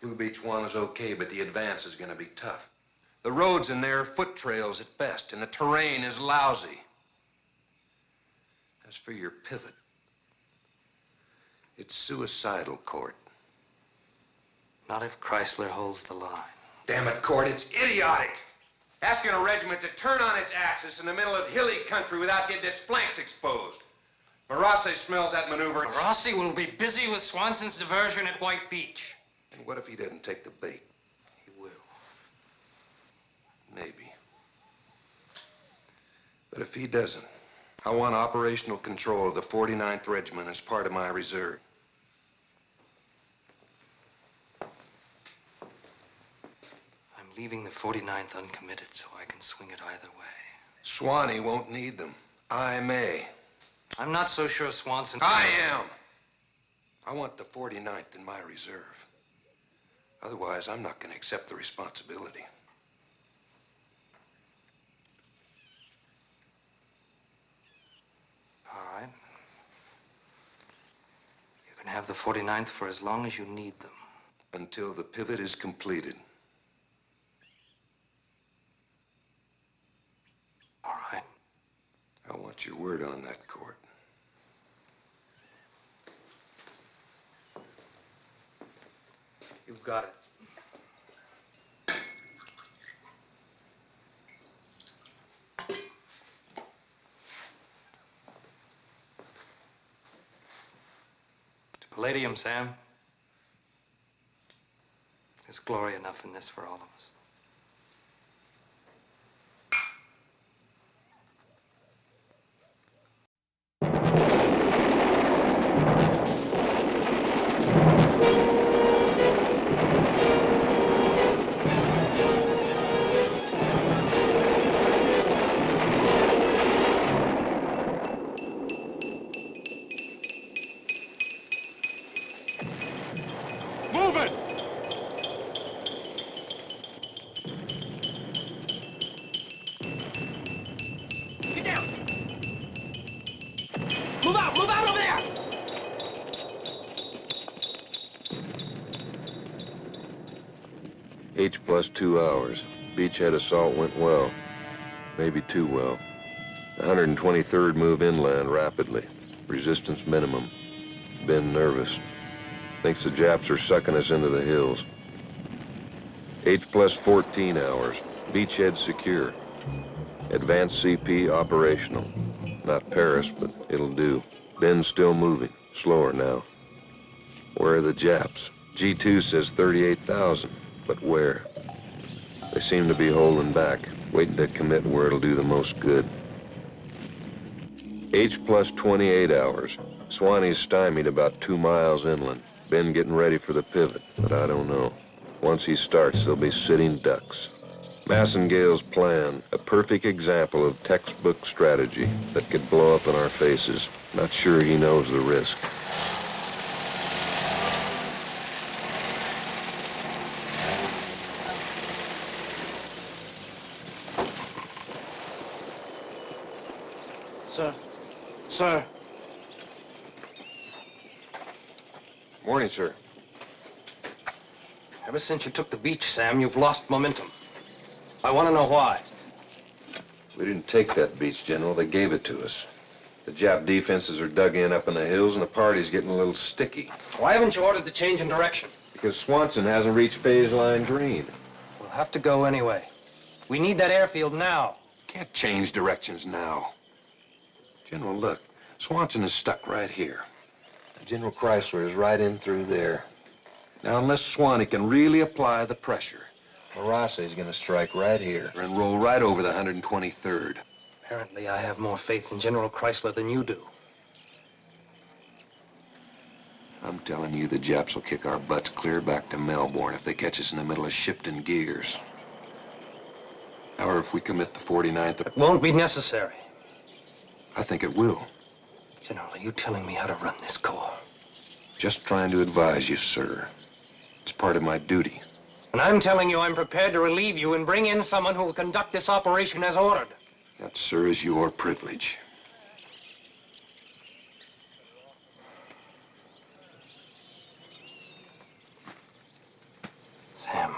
Blue Beach 1 is okay, but the advance is gonna be tough. The roads in there are foot trails at best, and the terrain is lousy. As for your pivot, it's suicidal, Court. Not if Chrysler holds the line. Damn it, Court, it's idiotic. Asking a regiment to turn on its axis in the middle of hilly country without getting its flanks exposed. Marassi smells that maneuver. Rossi will be busy with Swanson's diversion at White Beach. And what if he doesn't take the bait? He will. Maybe. But if he doesn't, I want operational control of the 49th Regiment as part of my reserve. I'm leaving the 49th uncommitted so I can swing it either way. Swanee won't need them. I may. I'm not so sure Swanson... I am. I want the 49th in my reserve. Otherwise, I'm not going to accept the responsibility. All right. You can have the 49th for as long as you need them. Until the pivot is completed. All right. I want your word on that, Court. You've got it. To Palladium, Sam. There's glory enough in this for all of us. Move it! Get down! Move out over there! H plus 2 hours. Beachhead assault went well. Maybe too well. The 123rd move inland rapidly. Resistance minimum. Ben nervous. Thinks the Japs are sucking us into the hills. H plus 14 hours. Beachhead secure. Advanced CP operational. Not Paris, but it'll do. Ben's still moving. Slower now. Where are the Japs? G2 says 38,000. But where? They seem to be holding back, waiting to commit where it'll do the most good. H plus 28 hours. Swanee's stymied about 2 miles inland. Ben getting ready for the pivot, but I don't know. Once he starts, they'll be sitting ducks. Massengale's plan, a perfect example of textbook strategy that could blow up in our faces. Not sure he knows the risk. Sir. Sir. Morning, sir. Ever since you took the beach, Sam, you've lost momentum. I want to know why. We didn't take that beach, General. They gave it to us. The Jap defenses are dug in up in the hills, and the party's getting a little sticky. Why haven't you ordered the change in direction? Because Swanson hasn't reached phase line green. We'll have to go anyway. We need that airfield now. Can't change directions now. General, look. Swanson is stuck right here. General Chrysler is right in through there. Now, unless Swanee can really apply the pressure, Marassi is going to strike right here and roll right over the 123rd. Apparently, I have more faith in General Chrysler than you do. I'm telling you, the Japs will kick our butts clear back to Melbourne if they catch us in the middle of shifting gears. Or if we commit the 49th... It won't be necessary. I think it will. General, are you telling me how to run this corps? Just trying to advise you, sir. It's part of my duty. And I'm telling you I'm prepared to relieve you and bring in someone who will conduct this operation as ordered. That, sir, is your privilege. Sam,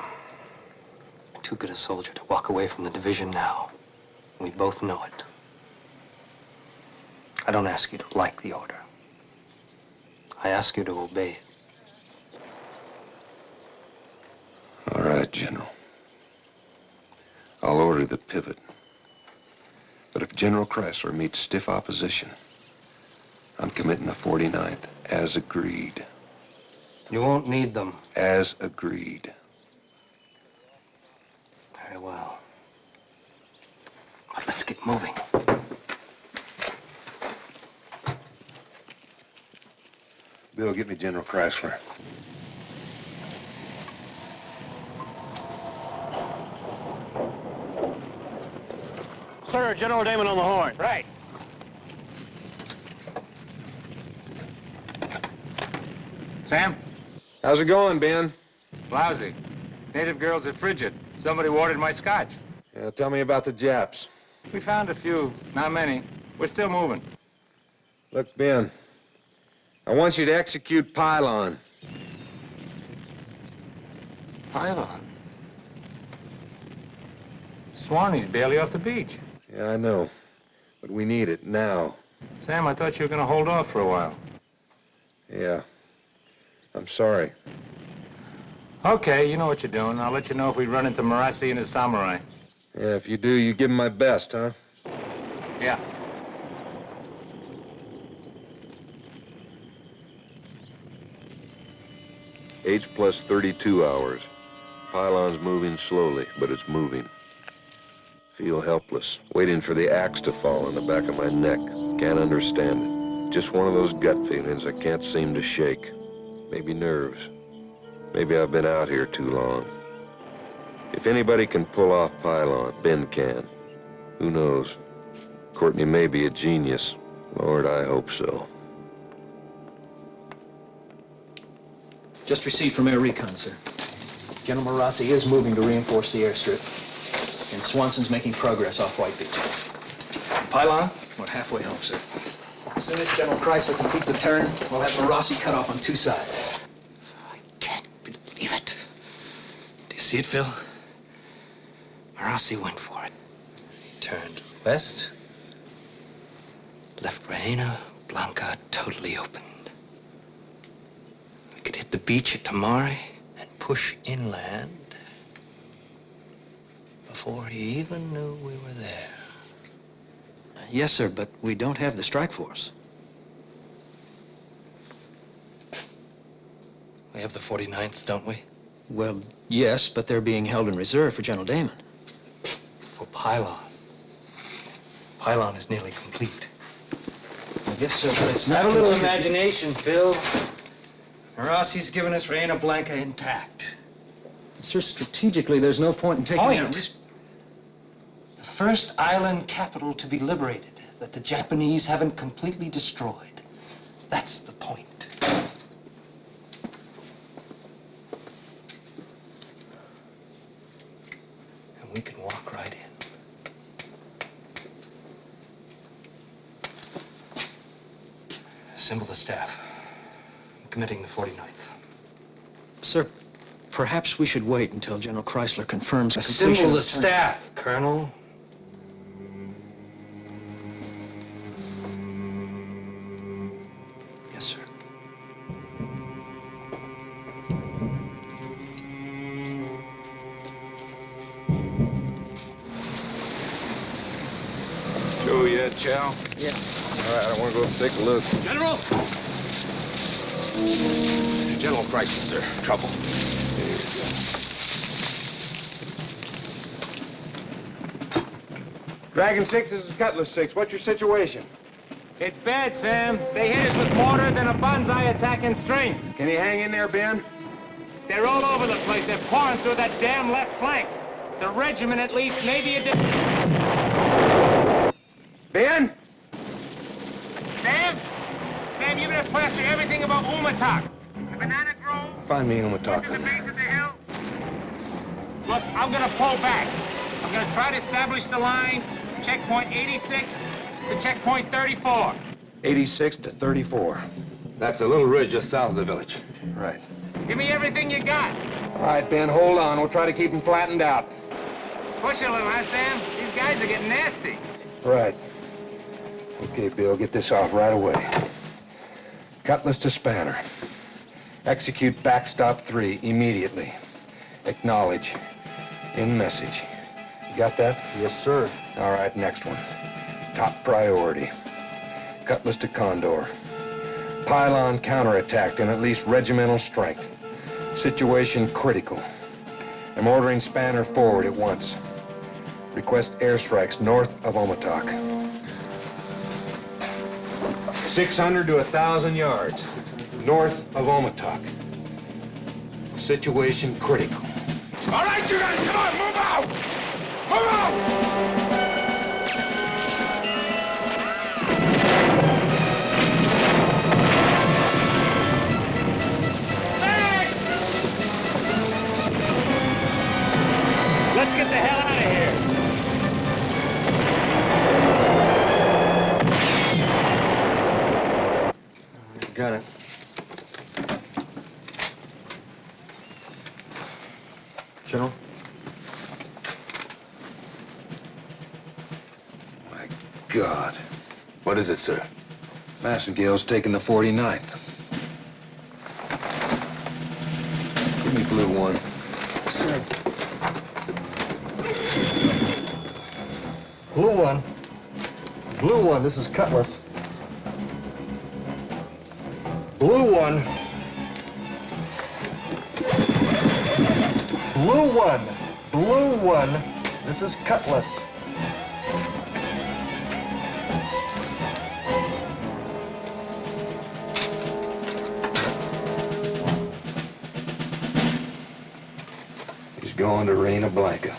too good a soldier to walk away from the division now. We both know it. I don't ask you to like the order. I ask you to obey it. All right, General. I'll order the pivot. But if General Chrysler meets stiff opposition, I'm committing the 49th as agreed. You won't need them. As agreed. Very well. But let's get moving. Bill, get me General Chrysler. Sir, General Damon on the horn. Right. Sam? How's it going, Ben? Lousy. Native girls are frigid. Somebody watered my scotch. Yeah, tell me about the Japs. We found a few, not many. We're still moving. Look, Ben, I want you to execute Pylon. Pylon? Swanee's barely off the beach. Yeah, I know. But we need it now. Sam, I thought you were going to hold off for a while. Yeah. I'm sorry. Okay, you know what you're doing. I'll let you know if we run into Marassi and his samurai. Yeah, if you do, you give him my best, huh? Yeah. H plus 32 hours. Pylon's moving slowly, but it's moving. Feel helpless, waiting for the axe to fall on the back of my neck. Can't understand it. Just one of those gut feelings I can't seem to shake. Maybe nerves. Maybe I've been out here too long. If anybody can pull off Pylon, Ben can. Who knows? Courtney may be a genius. Lord, I hope so. Just received from Air Recon, sir. General Marassi is moving to reinforce the airstrip. And Swanson's making progress off White Beach. And Pylon, we're halfway home, sir. As soon as General Chrysler completes a turn, we'll have Marassi cut off on two sides. I can't believe it. Do you see it, Phil? Marassi went for it. He turned west, left Reina Blanca totally opened. We could hit the beach at Tamari and push inland before he even knew we were there. Yes, sir, but we don't have the strike force. We have the 49th, don't we? Well, yes, but they're being held in reserve for General Damon. For Pylon. Pylon is nearly complete. Yes, sir, but it's not... Have a little imagination, Phil. Marassi's given us Reina Blanca intact. Sir, strategically, there's no point in taking that risk. The first island capital to be liberated that the Japanese haven't completely destroyed. That's the point. And we can walk right in. Assemble the staff. I'm committing the 49th. Sir, perhaps we should wait until General Chrysler confirms completion Assemble of the staff, Colonel. Yes, sir. Show yet, Chow? Yeah. All right, I want to go up and take a look. General! General Chrysler, sir. Trouble. Dragon 6, this is Cutlass 6. What's your situation? It's bad, Sam. They hit us with mortar, then a banzai attack in strength. Can you hang in there, Ben? They're all over the place. They're pouring through that damn left flank. It's a regiment at least, maybe a... Ben? Sam? Sam, you better plaster everything about Umatak. The banana grove, Find me to Umatak. the base of the hill. Look, I'm gonna pull back. I'm gonna try to establish the line, checkpoint 86 to checkpoint 34. 86 to 34. That's a little ridge just south of the village. Right. Give me everything you got. All right, Ben, hold on. We'll try to keep them flattened out. Push a little, huh, Sam? These guys are getting nasty. Right. Okay, Bill, get this off right away. Cutlass to Spanner. Execute backstop 3 immediately. Acknowledge. In message. You got that? Yes, sir. All right, next one. Top priority. Cutlass to Condor. Pylon counterattacked in at least regimental strength. Situation critical. I'm ordering Spanner forward at once. Request airstrikes north of Omatok. 600 to 1,000 yards north of Omatok. Situation critical. All right, you guys, come on, move out! Move out! Let's get the hell out of here. Got it. General? My God. What is it, sir? Massengale's taking the 49th. Give me blue one. Sir. Blue one. Blue one, this is Cutlass. Blue one. Blue one. Blue one, this is Cutlass. He's going to Reina Blanca.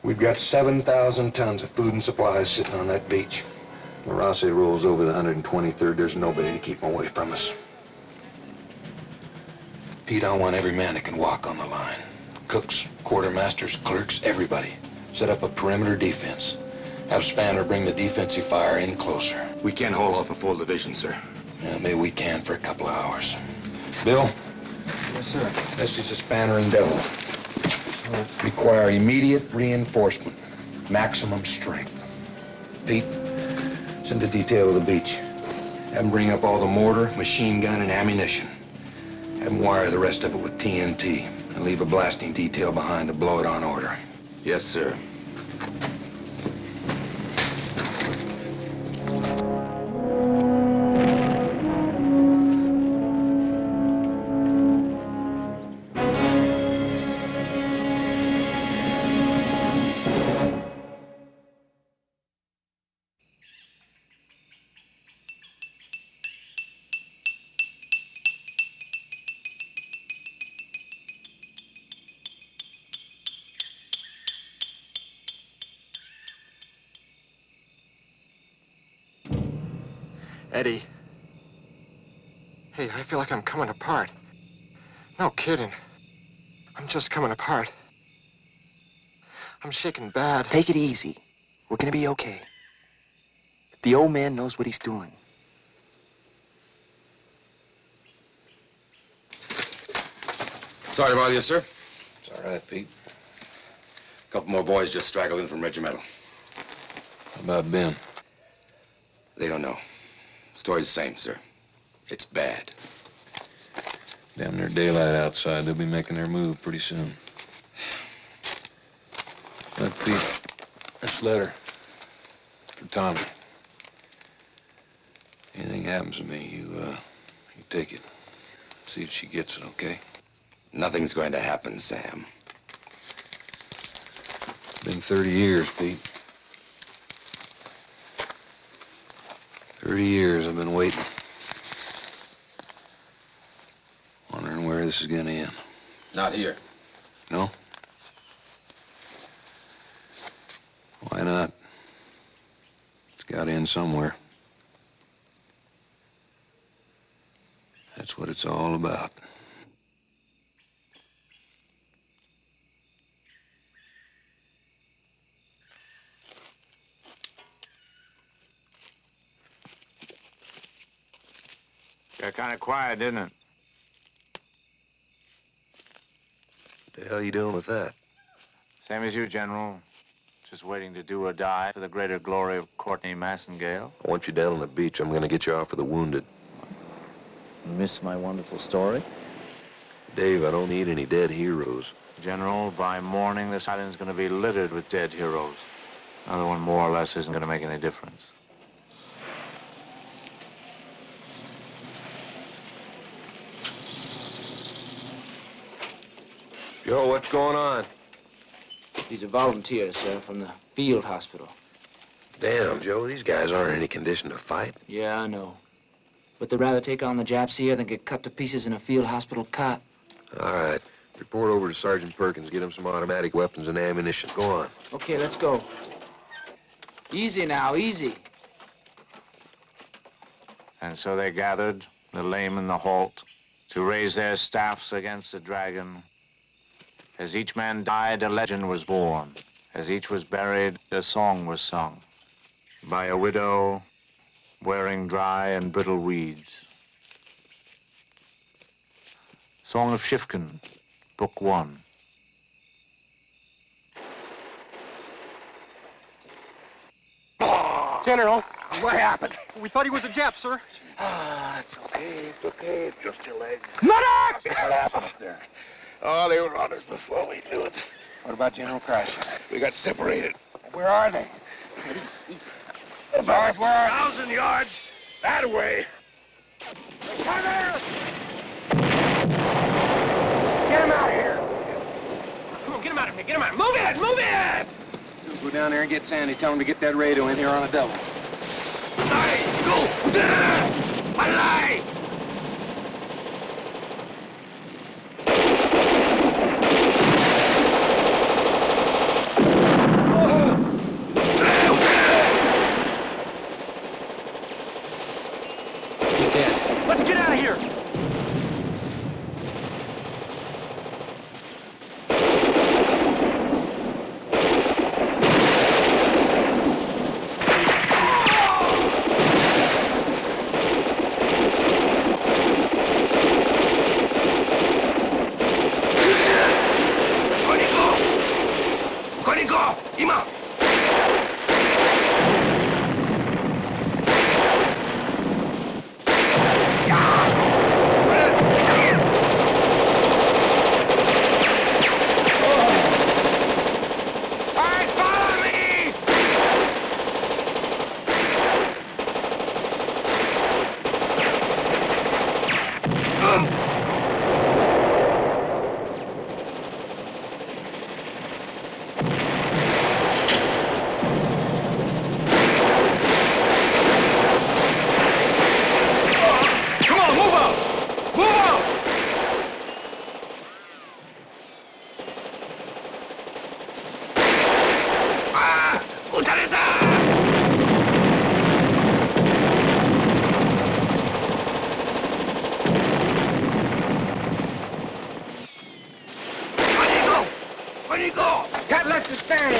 We've got 7,000 tons of food and supplies sitting on that beach. Marassi rolls over the 123rd. There's nobody to keep him away from us. Pete, I want every man that can walk on the line. Cooks, quartermasters, clerks, everybody. Set up a perimeter defense. Have Spanner bring the defensive fire in closer. We can't hold off a full division, sir. Yeah, maybe we can for a couple of hours. Bill? Yes, sir. This is a Spanner and Devil. Require immediate reinforcement. Maximum strength. Pete, send the detail to the beach. Have them bring up all the mortar, machine gun, and ammunition. Have them wire the rest of it with TNT. And leave a blasting detail behind to blow it on order. Yes, sir. Eddie. Hey, I feel like I'm coming apart. No kidding. I'm just coming apart. I'm shaking bad. Take it easy. We're gonna be okay. The old man knows what he's doing. Sorry to bother you, sir. It's all right, Pete. A couple more boys just straggled in from regimental. How about Ben? They don't know. Story's the same, sir. It's bad. Damn near daylight outside. They'll be making their move pretty soon. Look, Pete, this letter for Tommy. Anything happens to me, you take it. See if she gets it, okay? Nothing's going to happen, Sam. Been 30 years, Pete. 30 years I've been waiting. Wondering where this is gonna end. Not here. No? Why not? It's gotta end somewhere. That's what it's all about. Got kind of quiet, didn't it? What the hell are you doing with that? Same as you, General. Just waiting to do or die for the greater glory of Courtney Massengale. I want you down on the beach. I'm gonna get you off for the wounded. Miss my wonderful story? Dave, I don't need any dead heroes. General, by morning, this island's gonna be littered with dead heroes. Another one more or less isn't gonna make any difference. Joe, what's going on? He's a volunteer, sir, from the field hospital. Damn, Joe, these guys aren't in any condition to fight. Yeah, I know. But they'd rather take on the Japs here than get cut to pieces in a field hospital cot. All right. Report over to Sergeant Perkins. Get him some automatic weapons and ammunition. Go on. Okay, let's go. Easy now, easy. And so they gathered, the lame and the halt, to raise their staffs against the dragon. As each man died, a legend was born. As each was buried, a song was sung by a widow wearing dry and brittle weeds. Song of Shifkin, Book 1. General, what happened? We thought he was a Jap, sir. It's okay, it's just your leg. Medic! What happened up there? Oh, they were on us before we knew it. What about General Crash? We got separated. Where are they? About 1,000 yards that way. Come here! Get him out of here! Come on, get him out of here, get him out. Move it, move it! Go down there and get Sandy. Tell him to get that radio in here on a double. Go! Malay! He's dead. Let's get out of here! Where'd he go? Cat left his banner.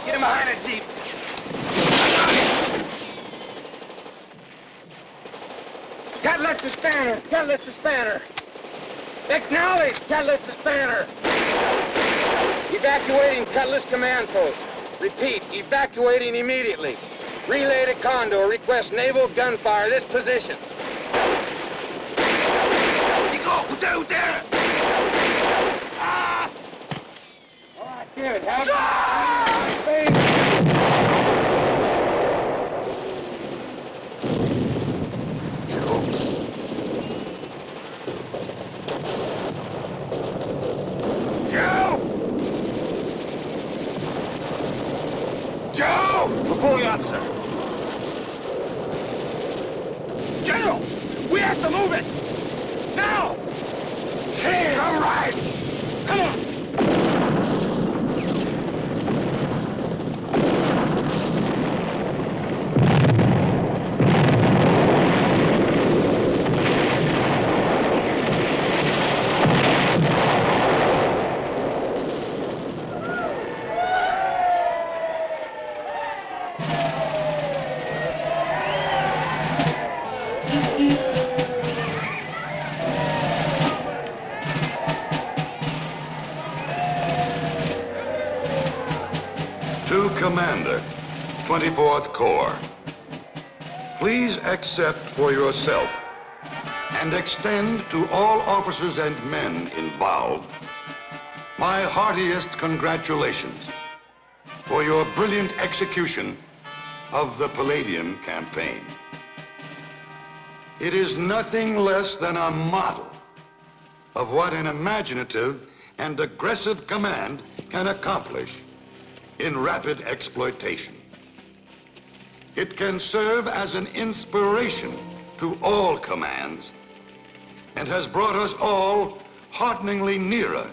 Get him behind a jeep. Cat left his banner. Cat left his banner. Acknowledge, Cutlass banner. Evacuating Cutlass command post. Repeat, evacuating immediately. Relay to Condor, request naval gunfire this position. Nico, there! Ah! All right, good. Have Joe! Before you out, sir. General, we have to move it! Now! Hey, all right! Come on! To Commander, 24th Corps. Please accept for yourself and extend to all officers and men involved my heartiest congratulations for your brilliant execution of the Palladium campaign. It is nothing less than a model of what an imaginative and aggressive command can accomplish in rapid exploitation. It can serve as an inspiration to all commands and has brought us all hearteningly nearer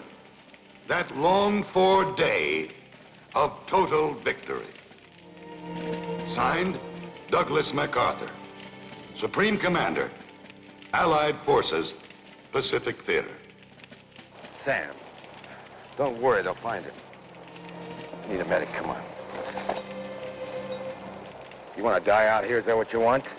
that longed-for day of total victory. Signed, Douglas MacArthur, Supreme Commander, Allied Forces, Pacific Theater. Sam, don't worry, they'll find him. Need a medic, come on. You want to die out here, is that what you want?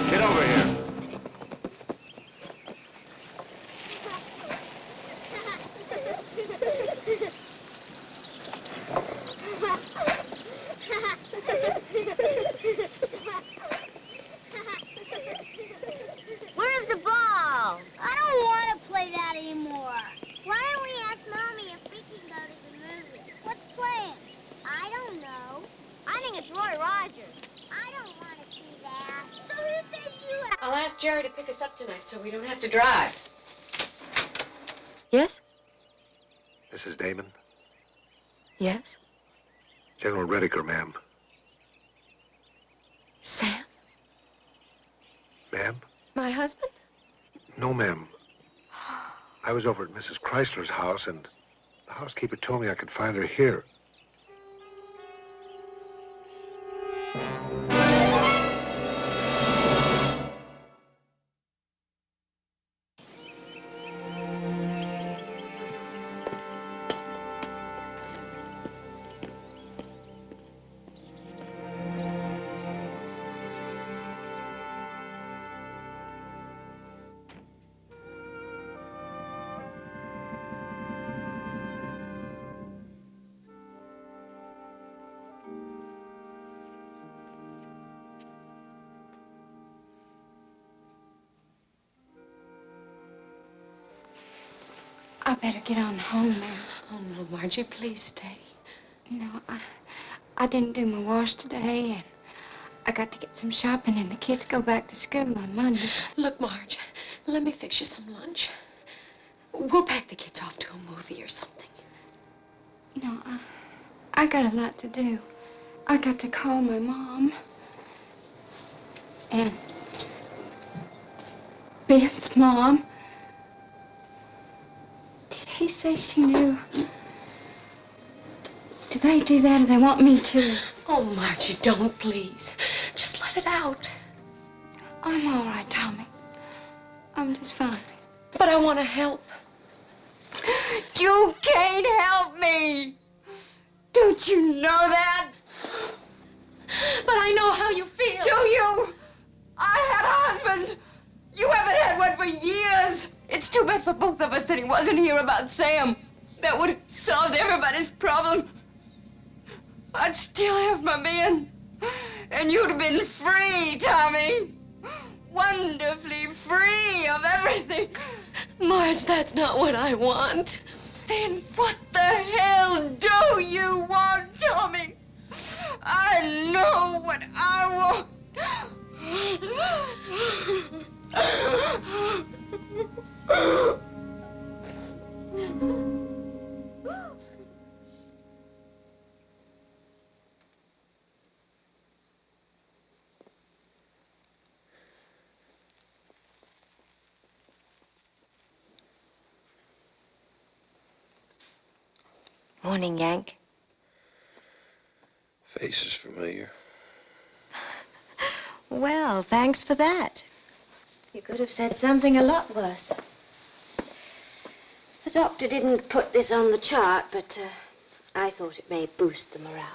Get over here. Where's the ball? I don't want to play that anymore. Why don't we ask Mommy if we can go to the movies? What's playing? I don't know. I think it's Roy Rogers. I don't want to see that. So who says you have... I'll ask Jerry to pick us up tonight so we don't have to drive. Yes? Mrs. Damon? Yes? General Rediker, ma'am. Sam? Ma'am? My husband? No, ma'am. I was over at Mrs. Chrysler's house, and the housekeeper told me I could find her here. I better get on home now. Oh, no, Margie, please stay. No, I didn't do my wash today, and I got to get some shopping and the kids go back to school on Monday. Look, Marge, let me fix you some lunch. We'll pack the kids off to a movie or something. No, I got a lot to do. I got to call my mom. And Ben's mom. Did he say she knew? Do they do that or they want me to? Oh, Margie, don't, please. Just let it out. I'm all right, Tommy. I'm just fine. But I want to help. You can't help me. Don't you know that? But I know how you feel. Do you? I had a husband. You haven't had one for years. It's too bad for both of us that he wasn't here about Sam. That would have solved everybody's problem. I'd still have my Ben. And you'd have been free, Tommy. Wonderfully free of everything. Marge, that's not what I want. Then what the hell do you want, Tommy? I know what I want. Morning, Yank. Face is familiar. Well, thanks for that. You could have said something a lot worse. The doctor didn't put this on the chart, but I thought it may boost the morale.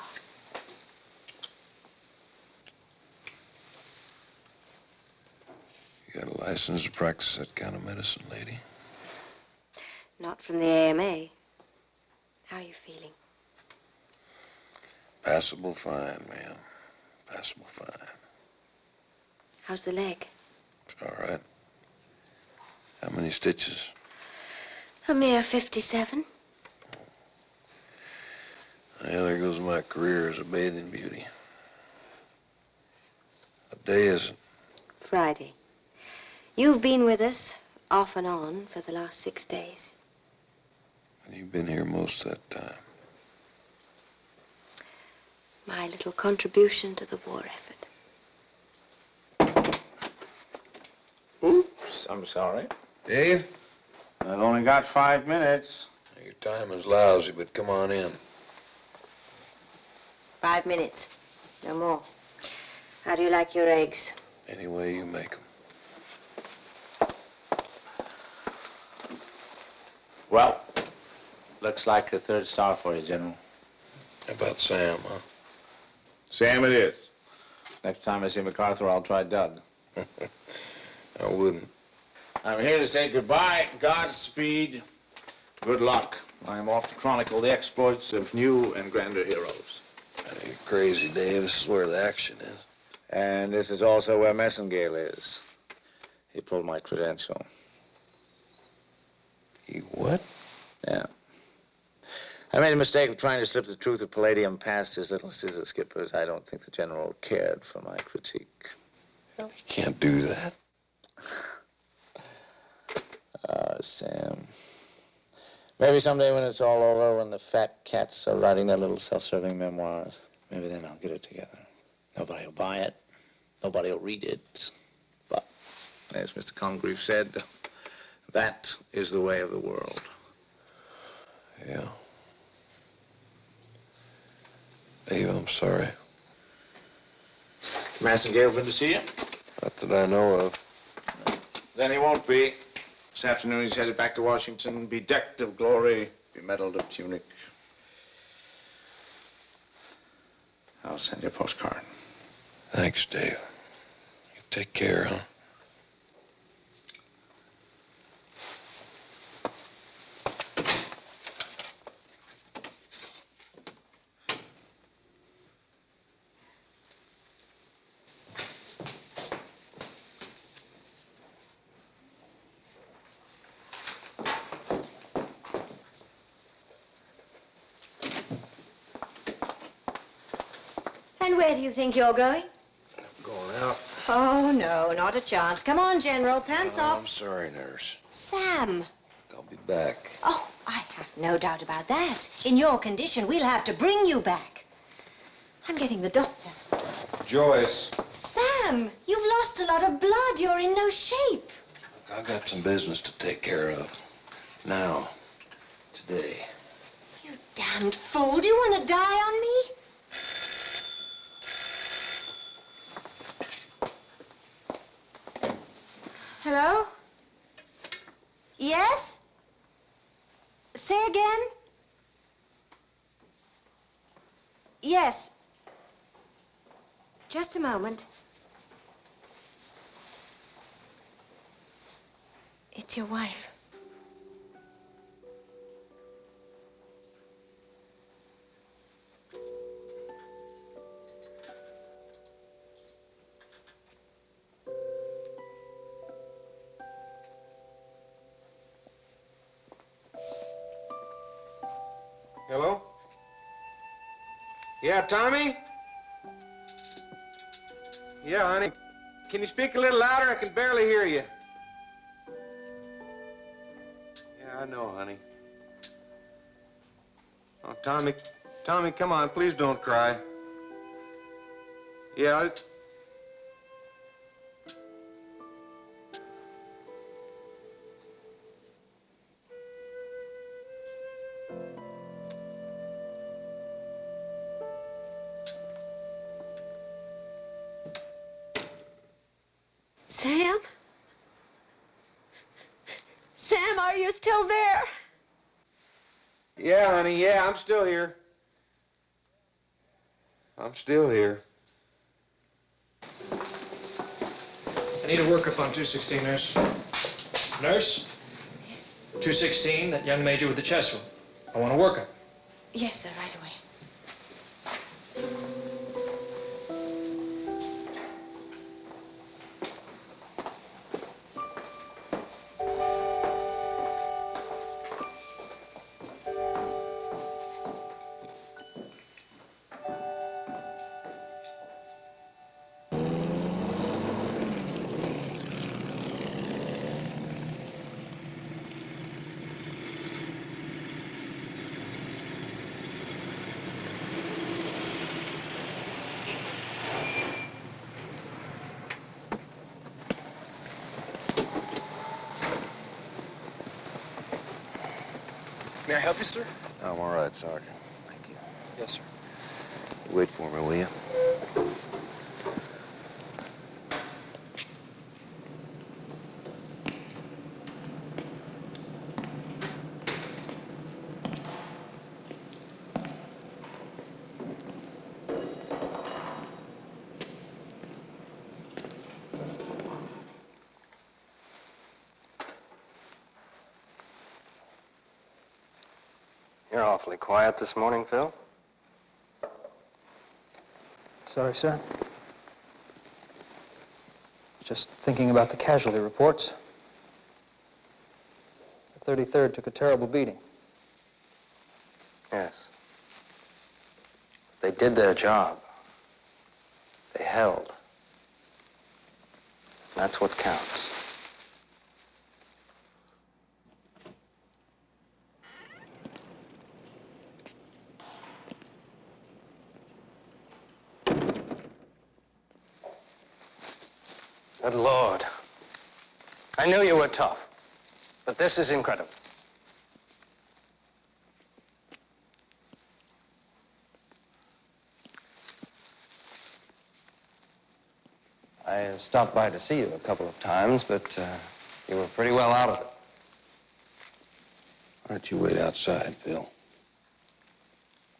You got a license to practice that kind of medicine, lady? Not from the AMA. How are you feeling? Passable fine, ma'am. Passable fine. How's the leg? It's all right. How many stitches? A mere 57. Yeah, there goes my career as a bathing beauty. What day is it? Friday. You've been with us, off and on, for the last 6 days. And you've been here most of that time. My little contribution to the war effort. Oops, I'm sorry. Dave? I've only got 5 minutes. Your time is lousy, but come on in. 5 minutes. No more. How do you like your eggs? Any way you make them. Well, looks like a 3rd star for you, General. How about Sam, huh? Sam it is. Next time I see MacArthur, I'll try Doug. I wouldn't. I'm here to say goodbye, Godspeed, good luck. I am off to chronicle the exploits of new and grander heroes. You're crazy, Dave. This is where the action is. And this is also where Messingale is. He pulled my credential. He what? Yeah. I made a mistake of trying to slip the truth of palladium past his little scissor skippers. I don't think the general cared for my critique. You can't do that. Sam. Maybe someday when it's all over, when the fat cats are writing their little self-serving memoirs, maybe then I'll get it together. Nobody will buy it. Nobody will read it. But, as Mr. Congreve said, that is the way of the world. Yeah. Dave, I'm sorry. Massengale, good to see you. Not that I know of. Then he won't be. This afternoon he's headed back to Washington, bedecked of glory, bemedaled of tunic. I'll send you a postcard. Thanks, Dave. You take care, huh? And where do you think you're going? Oh, no, not a chance. Come on, General, pants I'm off. sorry, nurse. Sam. I'll be back. Oh, I have no doubt about that. In your condition, we'll have to bring you back. I'm getting the doctor. Joyce. Sam, you've lost a lot of blood. You're in no shape. I've got some business to take care of. Now. Today. You damned fool. Do you want to die on me? Hello? Yes? Say again? Yes. Just a moment. It's your wife. Hello? Yeah, Tommy? Yeah, honey. Can you speak a little louder? I can barely hear you. Yeah, I know, honey. Oh, Tommy, come on. Please don't cry. Yeah, Sam? Sam, are you still there? Yeah, honey, yeah, I'm still here. I'm still here. I need a workup on 216, nurse. Nurse? Yes? 216, that young major with the chest wound. I want a workup. Yes, sir, right away. May I help you, sir? I'm all right, Sergeant. Thank you. Yes, sir. Wait for me, will you? You're awfully quiet this morning, Phil. Sorry, sir. Just thinking about the casualty reports. The 33rd took a terrible beating. Yes. They did their job. They held. That's what counts. Good Lord. I knew you were tough, but this is incredible. I stopped by to see you a couple of times, but you were pretty well out of it. Why don't you wait outside, Phil?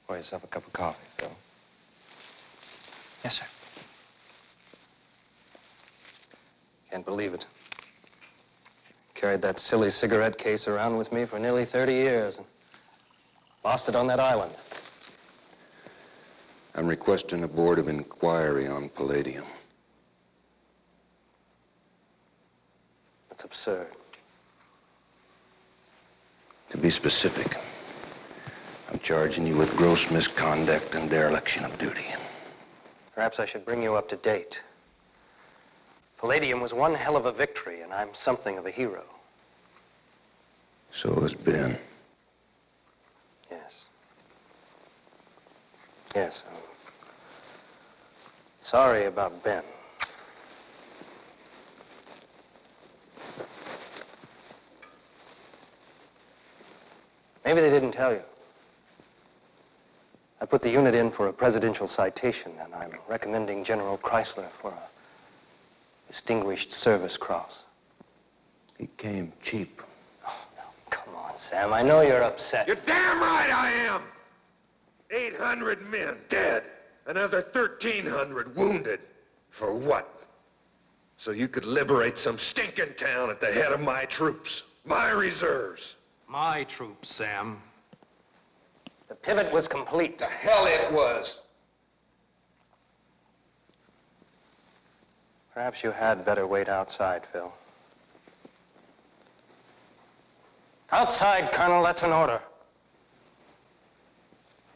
Pour yourself a cup of coffee, Phil. Yes, sir. Can't believe it. Carried that silly cigarette case around with me for nearly 30 years and lost it on that island. I'm requesting a board of inquiry on palladium. That's absurd. To be specific, I'm charging you with gross misconduct and dereliction of duty. Perhaps I should bring you up to date. Palladium was one hell of a victory, and I'm something of a hero. So has Ben. Yes. Yes, I'm sorry about Ben. Maybe they didn't tell you. I put the unit in for a presidential citation, and I'm recommending General Chrysler for a Distinguished Service Cross. He came cheap. Oh, no, come on, Sam. I know you're upset. You're damn right I am. 800 men dead. Another 1,300 wounded. For what? So you could liberate some stinking town at the head of my troops. My reserves. My troops, Sam. The pivot was complete. The hell it was. Perhaps you had better wait outside, Phil. Outside, Colonel. That's an order.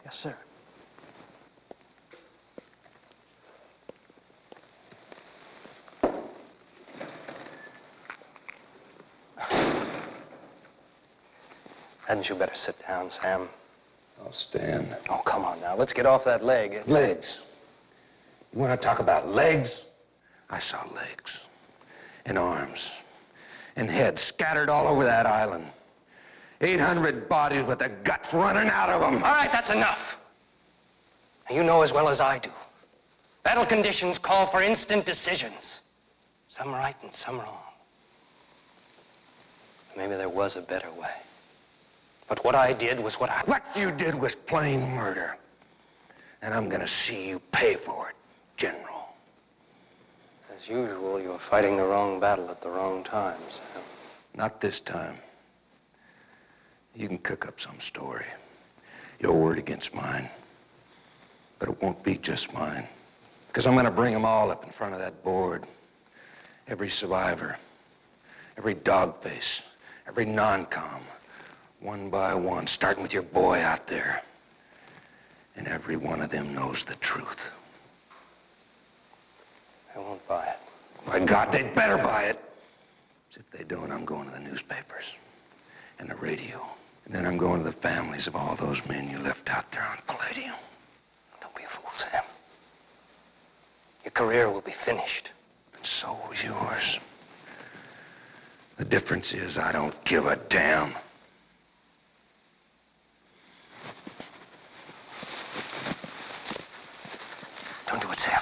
Yes, sir. Hadn't you better sit down, Sam? I'll stand. Oh, come on now. Let's get off that leg. Legs. You want to talk about legs? I saw legs. And arms. And heads scattered all over that island. 800 bodies with the guts running out of them. All right, that's enough. Now, you know as well as I do. Battle conditions call for instant decisions. Some right and some wrong. Maybe there was a better way. But what I did was What you did was plain murder. And I'm gonna see you pay for it, General. As usual, you're fighting the wrong battle at the wrong time, Sam. Not this time. You can cook up some story. Your word against mine. But it won't be just mine. Because I'm gonna bring them all up in front of that board. Every survivor. Every dogface. Every non-com. One by one, starting with your boy out there. And every one of them knows the truth. I won't buy it. By God, they'd better buy it. 'Cause if they don't, I'm going to the newspapers and the radio. And then I'm going to the families of all those men you left out there on Palladium. Don't be a fool, Sam. Your career will be finished. And so will yours. The difference is I don't give a damn. Don't do it, Sam.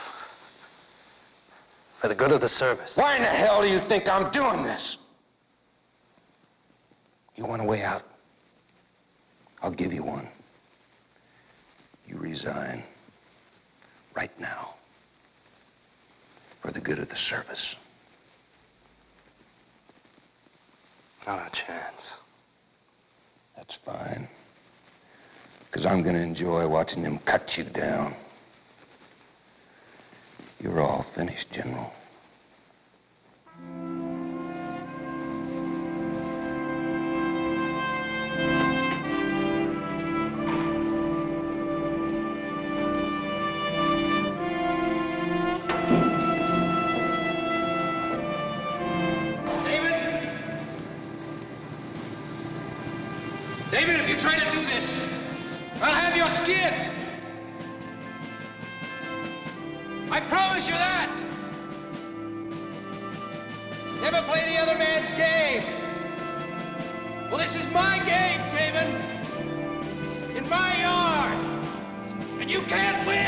For the good of the service. Why in the hell do you think I'm doing this? You want a way out? I'll give you one. You resign right now for the good of the service. Not a chance. That's fine. Because I'm going to enjoy watching them cut you down. You're all finished, General. David, if you try to do this, I'll have your skin. I promise you that. Never play the other man's game. Well, this is my game, David. In my yard. And you can't win.